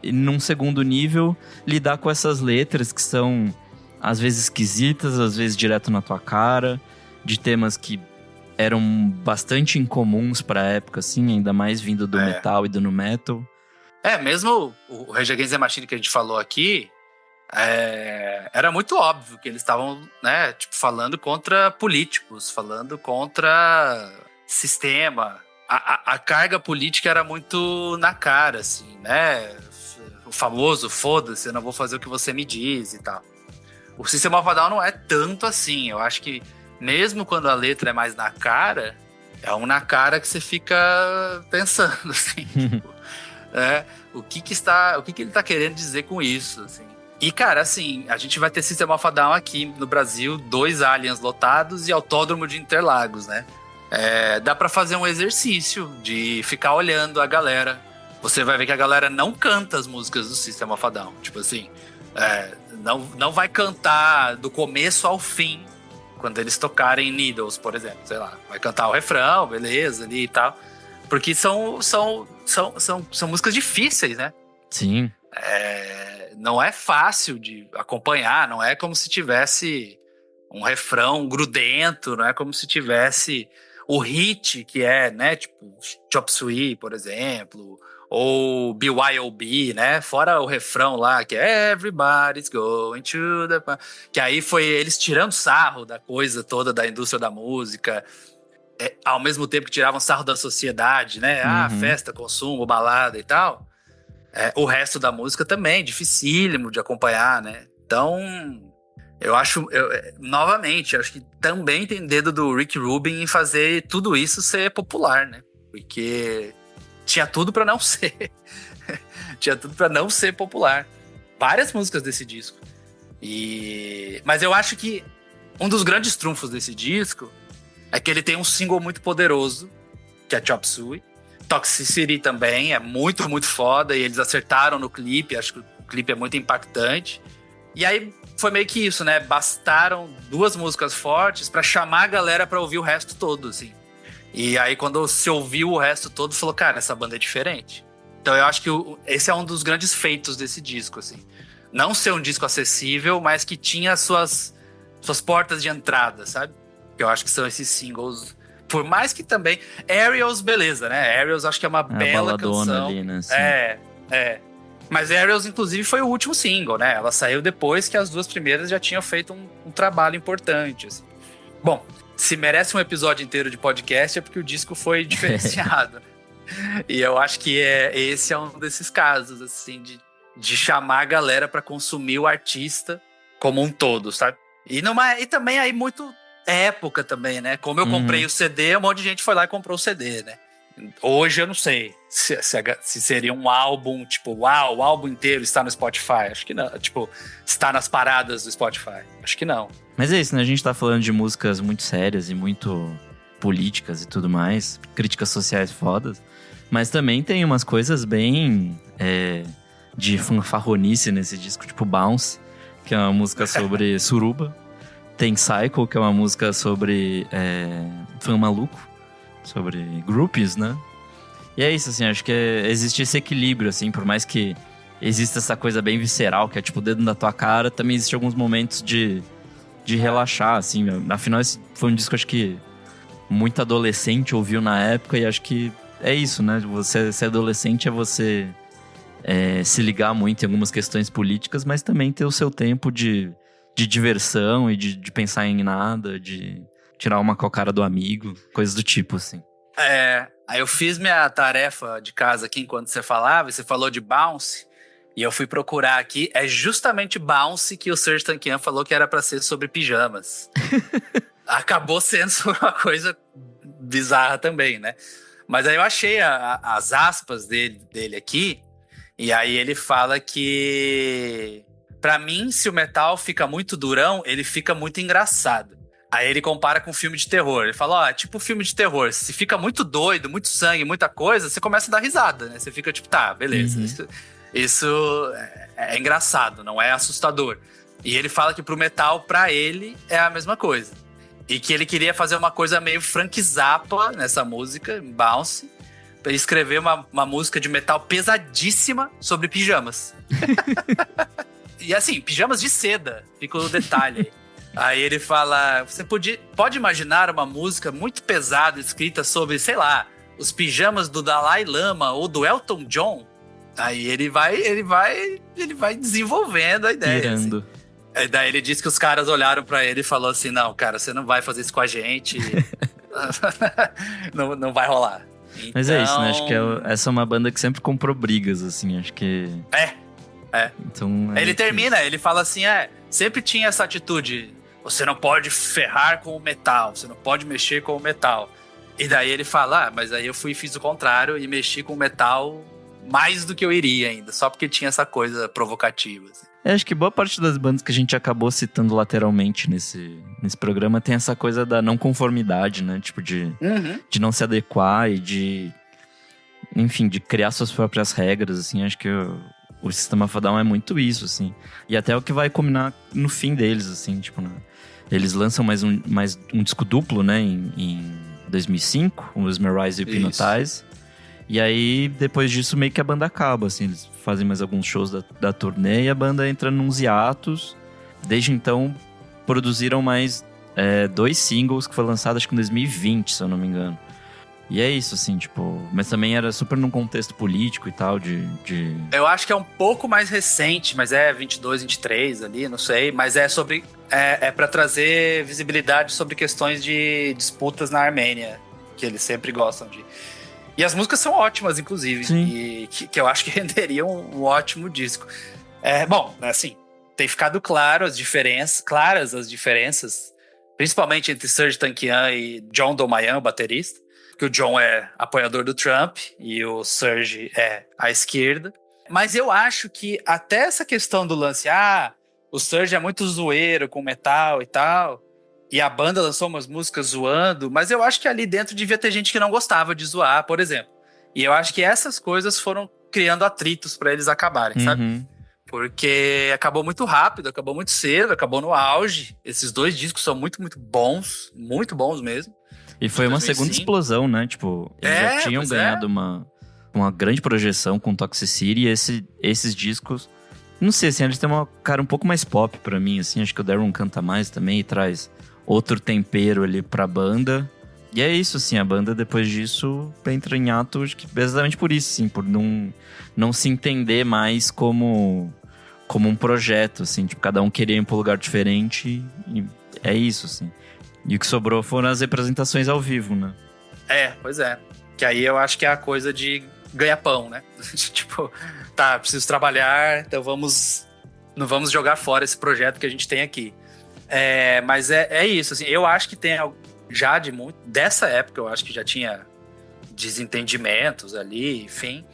num segundo nível, lidar com essas letras que são às vezes esquisitas, às vezes direto na tua cara, de temas que eram bastante incomuns pra época, assim, ainda mais vindo do metal e do nu metal. Mesmo o Rage Against the Machine que a gente falou aqui, era muito óbvio que eles estavam, né, tipo, falando contra políticos, falando contra sistema. A carga política era muito na cara, assim, né? O famoso, foda-se, eu não vou fazer o que você me diz e tal. O System of a Down não é tanto assim. Eu acho que mesmo quando a letra é mais na cara, é um na cara que você fica pensando, assim, tipo, o que ele tá querendo dizer com isso, assim. E, cara, assim, a gente vai ter System of a Down aqui no Brasil, 2 Aliens lotados e Autódromo de Interlagos, né? Dá pra fazer um exercício de ficar olhando a galera. Você vai ver que a galera não canta as músicas do System of a Down. Tipo assim, não vai cantar do começo ao fim quando eles tocarem Needles, por exemplo. Sei lá, vai cantar o refrão, beleza, ali e tal. Porque são músicas difíceis, né? Sim. Não é fácil de acompanhar, não é como se tivesse um refrão grudento, não é como se tivesse o hit que é, né, tipo Chop Suey, por exemplo, ou BYOB, né, fora o refrão lá, que é Everybody's Going to the... Que aí foi eles tirando sarro da coisa toda da indústria da música, ao mesmo tempo que tiravam sarro da sociedade, né, festa, consumo, balada e tal. O resto da música também, dificílimo de acompanhar, né? Então, novamente, acho que também tem dedo do Rick Rubin em fazer tudo isso ser popular, né? Porque tinha tudo pra não ser. Tinha tudo pra não ser popular. Várias músicas desse disco. Mas eu acho que um dos grandes trunfos desse disco é que ele tem um single muito poderoso, que é Chop Suey. Toxicity também é muito, muito foda, e eles acertaram no clipe. Acho que clipe é muito impactante. E aí foi meio que isso, né? Bastaram 2 músicas fortes pra chamar a galera pra ouvir o resto todo, assim. E aí quando se ouviu o resto todo, falou, cara, essa banda é diferente. Então eu acho que esse é um dos grandes feitos desse disco, assim. Não ser um disco acessível, mas que tinha suas portas de entrada, sabe? Que eu acho que são esses singles. Por mais que também... Aerials, beleza, né? Aerials acho que é uma bela canção. Ali, né? Sim. Mas Aerials, inclusive, foi o último single, né? Ela saiu depois que as 2 primeiras já tinham feito um trabalho importante, assim. Bom, se merece um episódio inteiro de podcast é porque o disco foi diferenciado. E eu acho que esse é um desses casos, assim, de chamar a galera pra consumir o artista como um todo, sabe? E também aí muito época também, né? Como eu comprei o CD, um monte de gente foi lá e comprou o CD, né? Hoje eu não sei se seria um álbum, tipo, uau, o álbum inteiro está no Spotify. Acho que não. Tipo, está nas paradas do Spotify. Acho que não. Mas é isso, né? A gente tá falando de músicas muito sérias e muito políticas e tudo mais. Críticas sociais fodas. Mas também tem umas coisas bem de fanfarronice nesse disco, tipo Bounce, que é uma música sobre suruba. Tem Cycle, que é uma música sobre fã maluco, sobre groupies, né? E é isso, assim, acho que existe esse equilíbrio, assim, por mais que exista essa coisa bem visceral, que é tipo o dedo na tua cara, também existe alguns momentos de relaxar, assim. Afinal, esse foi um disco, acho que muito adolescente ouviu na época, e acho que é isso, né? Você ser adolescente é você se ligar muito em algumas questões políticas, mas também ter o seu tempo de diversão e de pensar em nada, de tirar uma com a cara do amigo, coisas do tipo, assim. Aí eu fiz minha tarefa de casa aqui enquanto você falava, e você falou de Bounce, e eu fui procurar aqui, é justamente Bounce que o Serj Tankian falou que era pra ser sobre pijamas. Acabou sendo uma coisa bizarra também, né? Mas aí eu achei as aspas dele aqui, e aí ele fala que... Pra mim, se o metal fica muito durão, ele fica muito engraçado. Aí ele compara com filme de terror. Ele fala, tipo filme de terror. Se fica muito doido, muito sangue, muita coisa, você começa a dar risada, né? Você fica tipo, tá, beleza. Isso é engraçado, não é assustador. E ele fala que pro metal, pra ele, é a mesma coisa. E que ele queria fazer uma coisa meio Frank Zappa nessa música, Bounce, pra escrever uma música de metal pesadíssima sobre pijamas. E assim, pijamas de seda, fica o detalhe. Aí ele fala, você pode imaginar uma música muito pesada escrita sobre, sei lá, os pijamas do Dalai Lama ou do Elton John? Aí ele vai desenvolvendo a ideia. Assim. Aí daí ele disse que os caras olharam pra ele e falou assim, não, cara, você não vai fazer isso com a gente. não vai rolar. Então... Mas é isso, né? Acho que essa é uma banda que sempre comprou brigas, assim, acho que... Então, ele termina, ele fala assim, sempre tinha essa atitude, você não pode ferrar com o metal, você não pode mexer com o metal. E daí ele fala, mas aí eu fiz o contrário e mexi com o metal mais do que eu iria ainda, só porque tinha essa coisa provocativa. Assim. Acho que boa parte das bandas que a gente acabou citando lateralmente nesse programa tem essa coisa da não conformidade, né? Tipo, de não se adequar e de criar suas próprias regras, assim, acho que... O System of a Down é muito isso, assim. E até o que vai combinar no fim deles, assim, tipo... Né? Eles lançam mais um disco duplo, né? Em 2005, o Mesmerize e o Hypnotize. E aí, depois disso, meio que a banda acaba, assim. Eles fazem mais alguns shows da turnê e a banda entra nos hiatos. Desde então, produziram mais 2 singles que foram lançados, acho que em 2020, se eu não me engano. E é isso, assim, tipo... Mas também era super num contexto político e tal, Eu acho que é um pouco mais recente, mas 22, 23 ali, não sei. Mas é sobre... É pra trazer visibilidade sobre questões de disputas na Armênia, que eles sempre gostam de... E as músicas são ótimas, inclusive. Sim. E que eu acho que renderiam um ótimo disco. Bom, assim, tem ficado claras as diferenças, principalmente entre Serj Tankian e John Domayan, o baterista. Que o John é apoiador do Trump e o Serj é à esquerda. Mas eu acho que até essa questão do lance, o Serj é muito zoeiro com metal e tal, e a banda lançou umas músicas zoando, mas eu acho que ali dentro devia ter gente que não gostava de zoar, por exemplo. E eu acho que essas coisas foram criando atritos pra eles acabarem, sabe? Porque acabou muito rápido, acabou muito cedo, acabou no auge. Esses 2 discos são muito, muito bons mesmo. E foi uma segunda explosão, né? Tipo, eles já tinham ganhado uma grande projeção com Toxicity e esses discos... Não sei, assim, eles têm uma cara um pouco mais pop pra mim, assim. Acho que o Daron canta mais também e traz outro tempero ali pra banda. E é isso, assim, a banda depois disso entra em ato, acho que exatamente por isso, assim, por não se entender mais como um projeto, assim, tipo, cada um queria ir pra um lugar diferente e é isso, assim. E o que sobrou foram as representações ao vivo, né? Pois é. Que aí eu acho que é a coisa de ganhar pão, né? Tipo, tá, preciso trabalhar, então não vamos jogar fora esse projeto que a gente tem aqui. Mas é isso, assim, eu acho que tem já dessa época, eu acho que já tinha desentendimentos ali, enfim,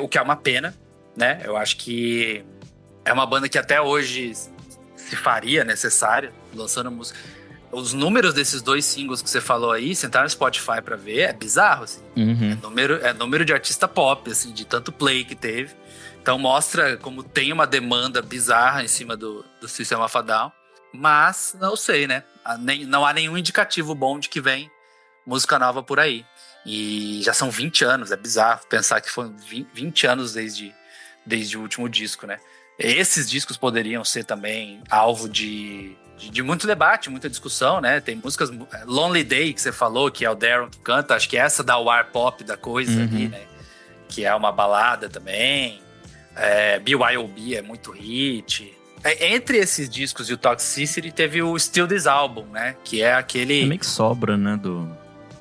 o que é uma pena, né? Eu acho que é uma banda que até hoje se faria necessária, lançando música. Os números desses 2 singles que você falou aí, se entrar no Spotify pra ver, é bizarro, assim. Uhum. É número de artista pop, assim, de tanto play que teve. Então mostra como tem uma demanda bizarra em cima do System of a Down. Mas, não sei, né? Não há nenhum indicativo bom de que vem música nova por aí. E já são 20 anos, é bizarro pensar que foram 20 anos desde o último disco, né? Esses discos poderiam ser também alvo de muito debate, muita discussão, né? Tem músicas... Lonely Day, que você falou, que é o Daron que canta. Acho que essa dá o ar pop da coisa ali, né? Que é uma balada também. BYOB é muito hit. Entre esses discos e o Toxicity, teve o Still This Album, né? Que é aquele... É meio que sobra, né?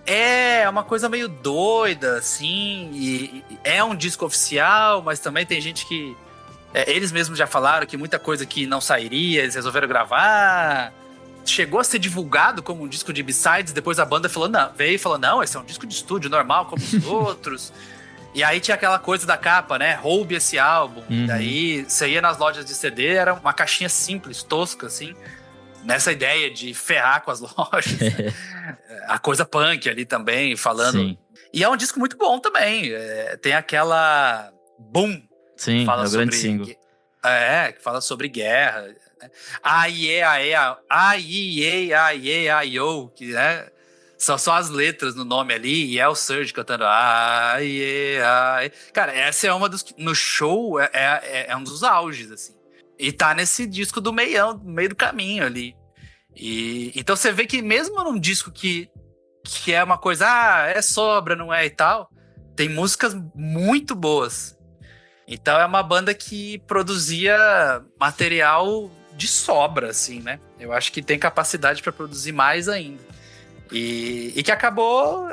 É uma coisa meio doida, assim. E é um disco oficial, mas também tem gente que... eles mesmos já falaram que muita coisa que não sairia, eles resolveram gravar. Chegou a ser divulgado como um disco de B-sides, depois a banda veio e falou, não, esse é um disco de estúdio normal, como os outros. E aí tinha aquela coisa da capa, né? Roube esse álbum. E daí você ia nas lojas de CD, era uma caixinha simples, tosca, assim. Nessa ideia de ferrar com as lojas. A coisa punk ali também, falando. Sim. E é um disco muito bom também. Tem aquela... Boom! Sim, é o grande single. Que fala sobre guerra. A-I-E-A-I-E-A-I-E-A-I-O, que né, são só as letras no nome ali, e é o Serj cantando A-I-E-A-I. Cara, essa é uma dos... No show, é um dos auges, assim. E tá nesse disco do meião, no meio do caminho ali. Então você vê que mesmo num disco que é uma coisa, é sobra, não é e tal, tem músicas muito boas. Então é uma banda que produzia material de sobra, assim, né? Eu acho que tem capacidade para produzir mais ainda. E que acabou...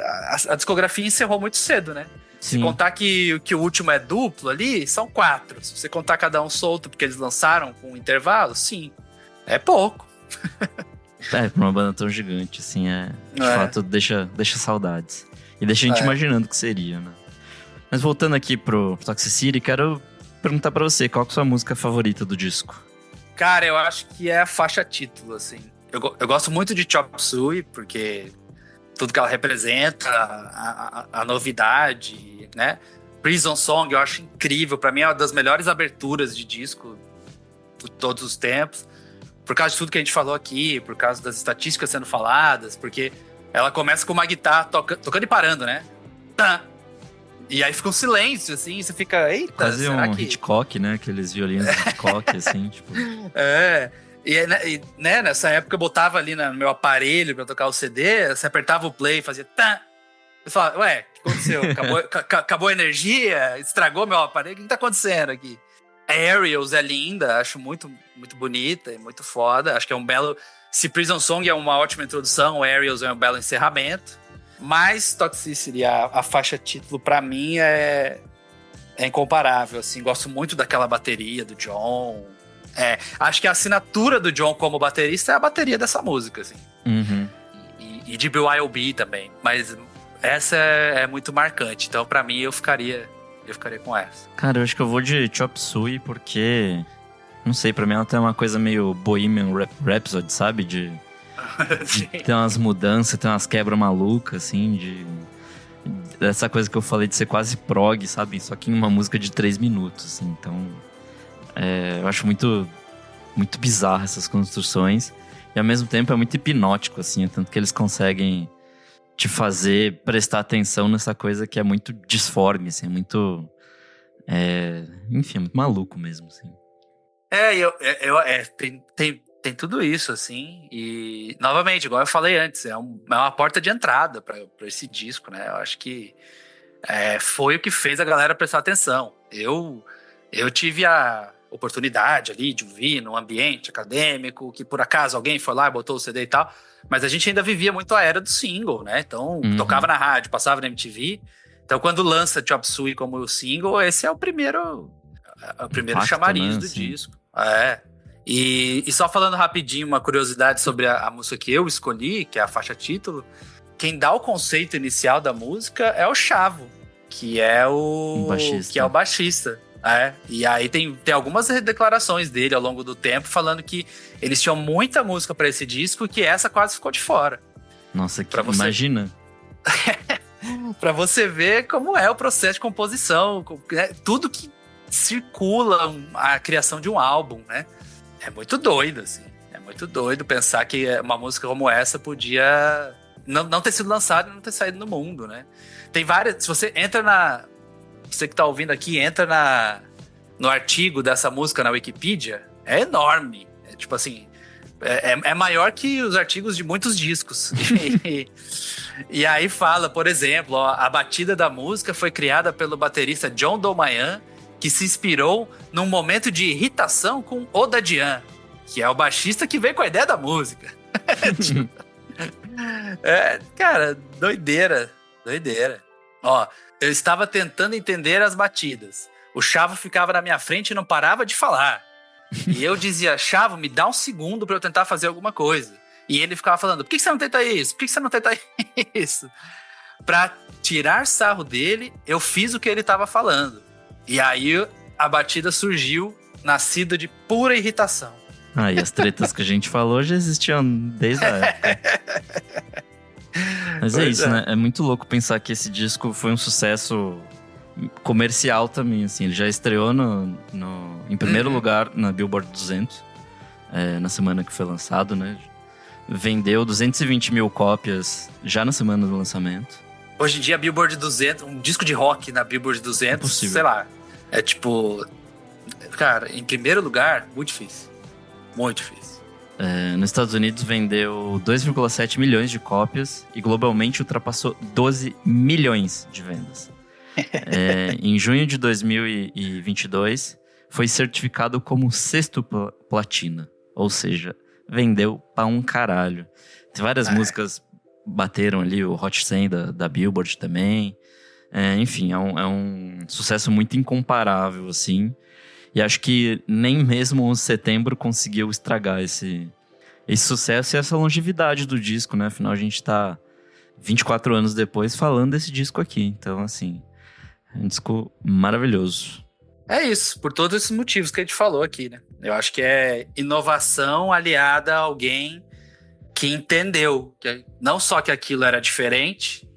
A discografia encerrou muito cedo, né? Sim. Se contar que o último é duplo ali, são 4. Se você contar cada um solto, porque eles lançaram com um intervalo, 5. É pouco. Pra uma banda tão gigante, assim, de fato, deixa saudades. E deixa a gente imaginando o que seria, né? Mas voltando aqui pro Toxicity, quero perguntar pra você, qual que é a sua música favorita do disco? Cara, eu acho que é a faixa título, assim. Eu gosto muito de Chop Suey, porque tudo que ela representa, a novidade, né? Prison Song eu acho incrível, pra mim é uma das melhores aberturas de disco de todos os tempos. Por causa de tudo que a gente falou aqui, por causa das estatísticas sendo faladas, porque ela começa com uma guitarra tocando e parando, né? Tá. E aí fica um silêncio, assim, e você fica, eita, quase será um Hitchcock, né? Aqueles violinos de Hitchcock, assim, tipo... E né, nessa época eu botava ali no meu aparelho pra tocar o CD, você apertava o play e fazia... Tá. Eu falava, ué, o que aconteceu? Acabou a energia? Estragou meu aparelho? O que tá acontecendo aqui? A Aerials é linda, acho muito, muito bonita e muito foda. Acho que é um belo... Se Prison Song é uma ótima introdução, o Aerials é um belo encerramento. Mas Toxicity, a faixa título, pra mim, é incomparável, assim. Gosto muito daquela bateria do John. Acho que a assinatura do John como baterista é a bateria dessa música, assim. Uhum. E de BYOB também. Mas essa é muito marcante. Então, pra mim, eu ficaria com essa. Cara, eu acho que eu vou de Chop Suey porque... Não sei, pra mim ela tem uma coisa meio Bohemian Rhapsody, sabe? De tem umas mudanças, tem umas quebras malucas, assim, dessa coisa que eu falei de ser quase prog, sabe? Só que em uma música de 3 minutos, assim. Então, Eu acho muito, muito bizarro essas construções. E ao mesmo tempo é muito hipnótico, assim. Tanto que eles conseguem te fazer prestar atenção nessa coisa que é muito disforme, assim. Muito... enfim, é muito maluco mesmo, assim. Tem tudo isso, assim. E, novamente, igual eu falei antes, é uma porta de entrada para esse disco, né? Eu acho que foi o que fez a galera prestar atenção. Eu tive a oportunidade ali de ouvir num ambiente acadêmico, que por acaso alguém foi lá e botou o CD e tal, mas a gente ainda vivia muito a era do single, né? Então, tocava na rádio, passava na MTV. Então, quando lança Chop Suey como o single, esse é o primeiro Impacto, chamariz né? do Assim. disco. E só falando rapidinho, uma curiosidade sobre a música que eu escolhi, que é a faixa título, quem dá o conceito inicial da música é o Chavo, que é o baixista. E aí tem algumas declarações dele ao longo do tempo falando que eles tinham muita música para esse disco e que essa quase ficou de fora. Nossa, imagina. Pra você ver como é o processo de composição, tudo que circula a criação de um álbum, né? É muito doido, assim. É muito doido pensar que uma música como essa podia não ter sido lançada e não ter saído no mundo, né? Tem várias... Se você entra você que tá ouvindo aqui, entra no artigo dessa música na Wikipedia, é enorme. É tipo assim... É maior que os artigos de muitos discos. E aí fala, por exemplo, a batida da música foi criada pelo baterista John Domayan, que se inspirou num momento de irritação com Oda Dian, que é o baixista que veio com a ideia da música. Cara, doideira. Eu estava tentando entender as batidas. O Chavo ficava na minha frente e não parava de falar. E eu dizia, Chavo, me dá um segundo para eu tentar fazer alguma coisa. E ele ficava falando, por que você não tenta isso? Por que você não tenta isso? Pra tirar sarro dele, eu fiz o que ele estava falando. E aí a batida surgiu, nascida de pura irritação. E as tretas que a gente falou já existiam desde a época. Mas é isso, né? É muito louco pensar que esse disco foi um sucesso comercial também, assim. Ele já estreou em primeiro lugar na Billboard 200, na semana que foi lançado, né? Vendeu 220 mil cópias já na semana do lançamento. Hoje em dia, a Billboard 200, um disco de rock na Billboard 200, sei lá, é tipo... Cara, em primeiro lugar, muito difícil. Muito difícil. Nos Estados Unidos vendeu 2,7 milhões de cópias e globalmente ultrapassou 12 milhões de vendas. Em junho de 2022, foi certificado como sexto platina. Ou seja, vendeu pra um caralho. Tem várias músicas bateram ali, o Hot 100 da Billboard também. Enfim, é um sucesso muito incomparável, assim. E acho que nem mesmo o Setembro conseguiu estragar esse sucesso e essa longevidade do disco, né? Afinal, a gente tá 24 anos depois falando desse disco aqui. Então, assim, é um disco maravilhoso. É isso, por todos esses motivos que a gente falou aqui, né? Eu acho que é inovação aliada a alguém que entendeu que não só que aquilo era diferente,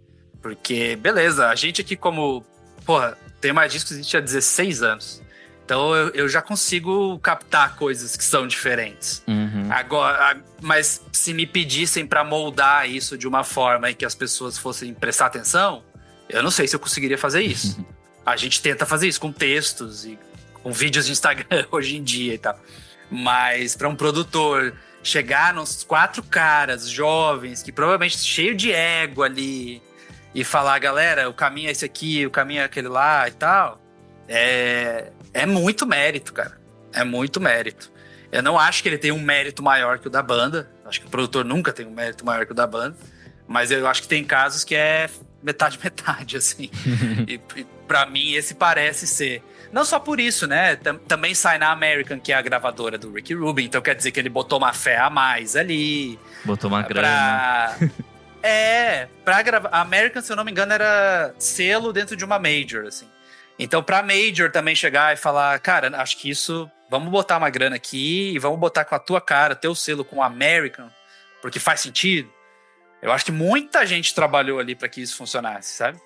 porque, beleza, a gente aqui como... Porra, tem mais discos que a gente tinha 16 anos. Então eu já consigo captar coisas que são diferentes. Agora, mas se me pedissem pra moldar isso de uma forma em que as pessoas fossem prestar atenção, eu não sei se eu conseguiria fazer isso. A gente tenta fazer isso com textos e com vídeos de Instagram hoje em dia e tal. Mas para um produtor chegar nos 4 caras jovens, que provavelmente cheio de ego ali, e falar, galera, o caminho é esse aqui, o caminho é aquele lá e tal, é muito mérito, cara. É muito mérito. Eu não acho que ele tem um mérito maior que o da banda. Acho que o produtor nunca tem um mérito maior que o da banda. Mas eu acho que tem casos que é metade, assim. E pra mim, esse parece ser. Não só por isso, né? Também sai na American, que é a gravadora do Ricky Rubin. Então quer dizer que ele botou uma fé a mais ali. Botou uma grana. Pra gravar. A American, se eu não me engano, era selo dentro de uma major, assim. Então, pra major também chegar e falar, cara, acho que isso... Vamos botar uma grana aqui e vamos botar com a tua cara, teu selo com o American, porque faz sentido. Eu acho que muita gente trabalhou ali pra que isso funcionasse, sabe?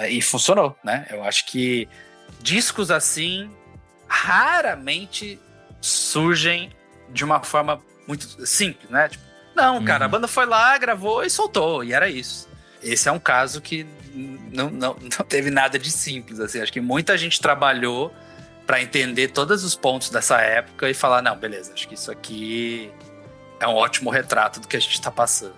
E funcionou, né? Eu acho que discos assim, raramente surgem de uma forma muito simples, né? Tipo, não, cara, a banda foi lá, gravou e soltou, e era isso. Esse é um caso que não teve nada de simples, assim. Acho que muita gente trabalhou para entender todos os pontos dessa época e falar, não, beleza, acho que isso aqui é um ótimo retrato do que a gente tá passando.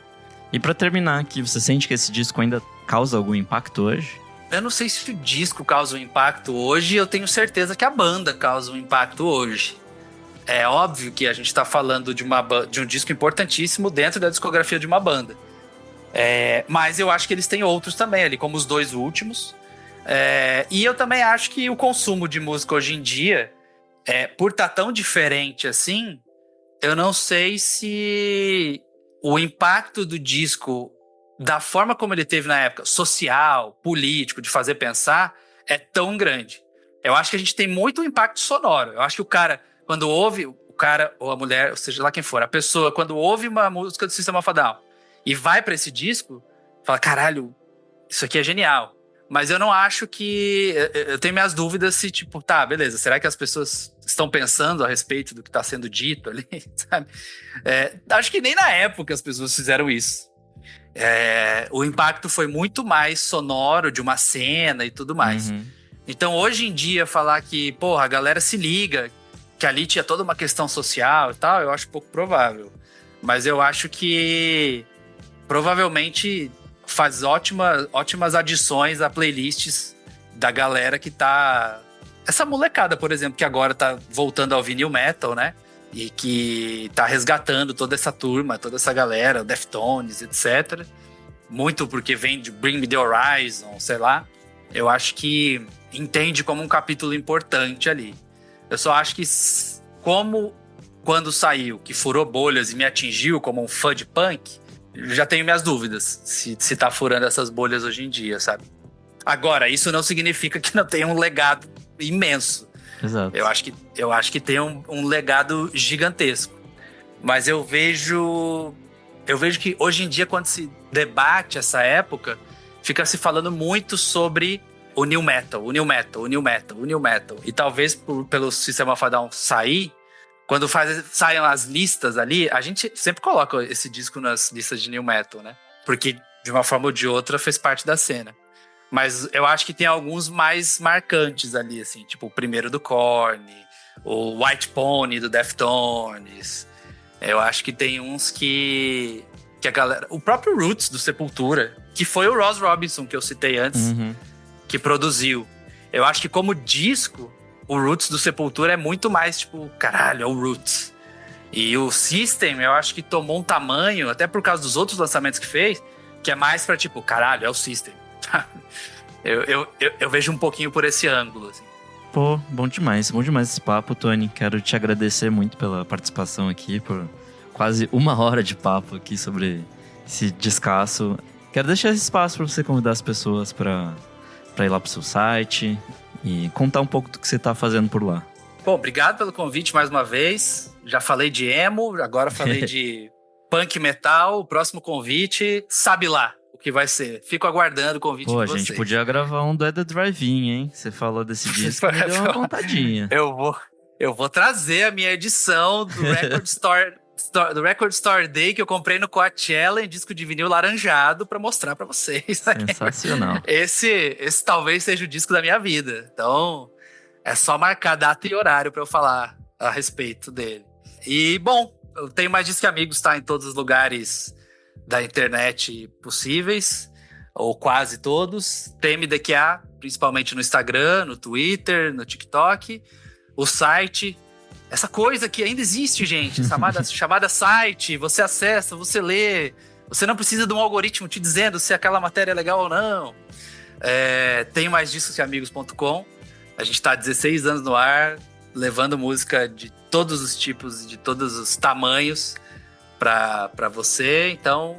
E pra terminar aqui, você sente que esse disco ainda causa algum impacto hoje? Eu não sei se o disco causa um impacto hoje, eu tenho certeza que a banda causa um impacto hoje. É óbvio que a gente tá falando de um disco importantíssimo dentro da discografia de uma banda. Mas eu acho que eles têm outros também ali, como os dois últimos. E eu também acho que o consumo de música hoje em dia, por estar tão diferente assim, eu não sei se o impacto do disco, da forma como ele teve na época, social, político, de fazer pensar, é tão grande. Eu acho que a gente tem muito impacto sonoro. Eu acho que o cara, quando ouve, o cara ou a mulher, ou seja lá quem for, a pessoa, quando ouve uma música do System of a Down e vai pra esse disco, fala, caralho, isso aqui é genial. Mas eu não acho que... Eu tenho minhas dúvidas se, tipo, tá, beleza, será que as pessoas estão pensando a respeito do que está sendo dito ali, sabe? Acho que nem na época as pessoas fizeram isso. O impacto foi muito mais sonoro de uma cena e tudo mais. Então, hoje em dia, falar que, porra, a galera se liga, que ali tinha toda uma questão social e tal, eu acho pouco provável. Mas eu acho que provavelmente faz ótimas adições a playlists da galera que tá... Essa molecada, por exemplo, que agora tá voltando ao vinil metal, né? E que tá resgatando toda essa turma, toda essa galera, o Deftones, etc. Muito porque vem de Bring Me The Horizon, sei lá. Eu acho que entende como um capítulo importante ali. Eu só acho que como quando saiu, que furou bolhas e me atingiu como um fã de punk, já tenho minhas dúvidas se tá furando essas bolhas hoje em dia, sabe? Agora, isso não significa que não tenha um legado imenso. Exato. Eu acho que tem um legado gigantesco. Mas eu vejo que hoje em dia, quando se debate essa época, fica se falando muito sobre o new metal, o new metal, o new metal, o new metal. E talvez pelo System of a Down sair, quando saiam as listas ali, a gente sempre coloca esse disco nas listas de new metal, né? Porque, de uma forma ou de outra, fez parte da cena. Mas eu acho que tem alguns mais marcantes ali, assim. Tipo, o primeiro do Korn, o White Pony do Deftones. Eu acho que tem uns que a galera... O próprio Roots do Sepultura, que foi o Ross Robinson, que eu citei antes, que produziu. Eu acho que como disco, o Roots do Sepultura é muito mais, tipo, caralho, é o Roots. E o System, eu acho que tomou um tamanho, até por causa dos outros lançamentos que fez, que é mais pra, tipo, caralho, é o System. Eu vejo um pouquinho por esse ângulo, assim. Pô, bom demais esse papo, Tony. Quero te agradecer muito pela participação aqui, por quase 1 hora de papo aqui sobre esse descasso. Quero deixar esse espaço para você convidar as pessoas para ir lá pro seu site e contar um pouco do que você tá fazendo por lá. Bom, obrigado pelo convite mais uma vez. Já falei de emo, agora falei de punk metal. O próximo convite, sabe lá o que vai ser. Fico aguardando o convite de vocês. Pô, a gente podia gravar um do The Drive-In, hein? Você falou desse disco, me deu uma vontadinha. Eu vou trazer a minha edição do Record Store Day que eu comprei no Coachella em disco de vinil laranjado pra mostrar pra vocês. Sensacional. Esse talvez seja o disco da minha vida. Então, é só marcar data e horário pra eu falar a respeito dele. E, bom, eu tenho mais disco que amigos, tá? Em todos os lugares da internet possíveis, ou quase todos. TMDQA, principalmente no Instagram, no Twitter, no TikTok. O site, essa coisa que ainda existe, gente, chamada site, você acessa, você lê, você não precisa de um algoritmo te dizendo se aquela matéria é legal ou não. Tem mais discos que amigos.com. A gente está há 16 anos no ar, levando música de todos os tipos, de todos os tamanhos para você. Então,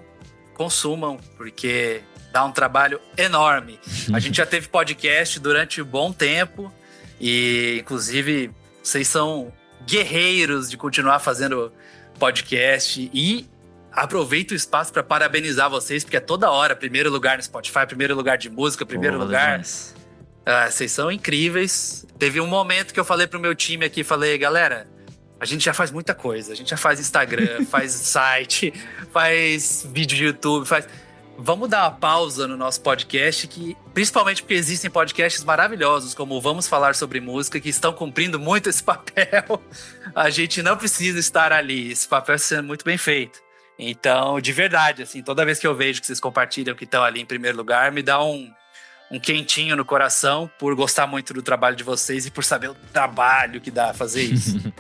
consumam, porque dá um trabalho enorme. A gente já teve podcast durante um bom tempo e, inclusive, vocês são guerreiros de continuar fazendo podcast e aproveito o espaço para parabenizar vocês, porque é toda hora primeiro lugar no Spotify, primeiro lugar de música, primeiro lugar. Ah, vocês são incríveis. Teve um momento que eu falei pro meu time aqui, falei, galera, a gente já faz muita coisa. A gente já faz Instagram, faz site, faz vídeo de YouTube, Vamos dar uma pausa no nosso podcast, que principalmente porque existem podcasts maravilhosos, como Vamos Falar Sobre Música, que estão cumprindo muito esse papel. A gente não precisa estar ali. Esse papel está sendo muito bem feito. Então, de verdade, assim, toda vez que eu vejo que vocês compartilham que estão ali em primeiro lugar, me dá um quentinho no coração por gostar muito do trabalho de vocês e por saber o trabalho que dá fazer isso.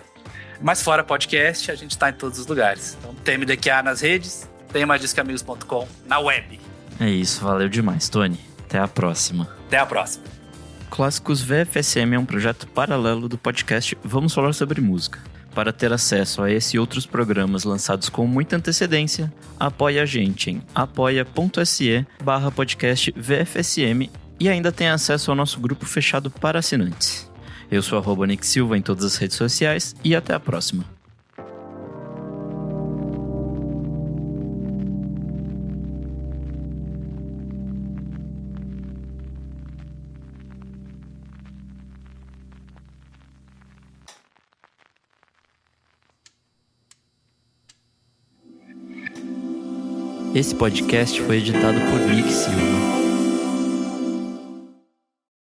Mas fora podcast, a gente está em todos os lugares. Então, TMDQA nas redes, temadiscamigos.com na web. É isso, valeu demais, Tony. Até a próxima. Até a próxima. Clássicos VFSM é um projeto paralelo do podcast Vamos Falar Sobre Música. Para ter acesso a esse e outros programas lançados com muita antecedência, apoie a gente em apoia.se/podcast VFSM e ainda tem acesso ao nosso grupo fechado para assinantes. Eu sou @Nick Silva em todas as redes sociais e até a próxima. Esse podcast foi editado por Nick Silva.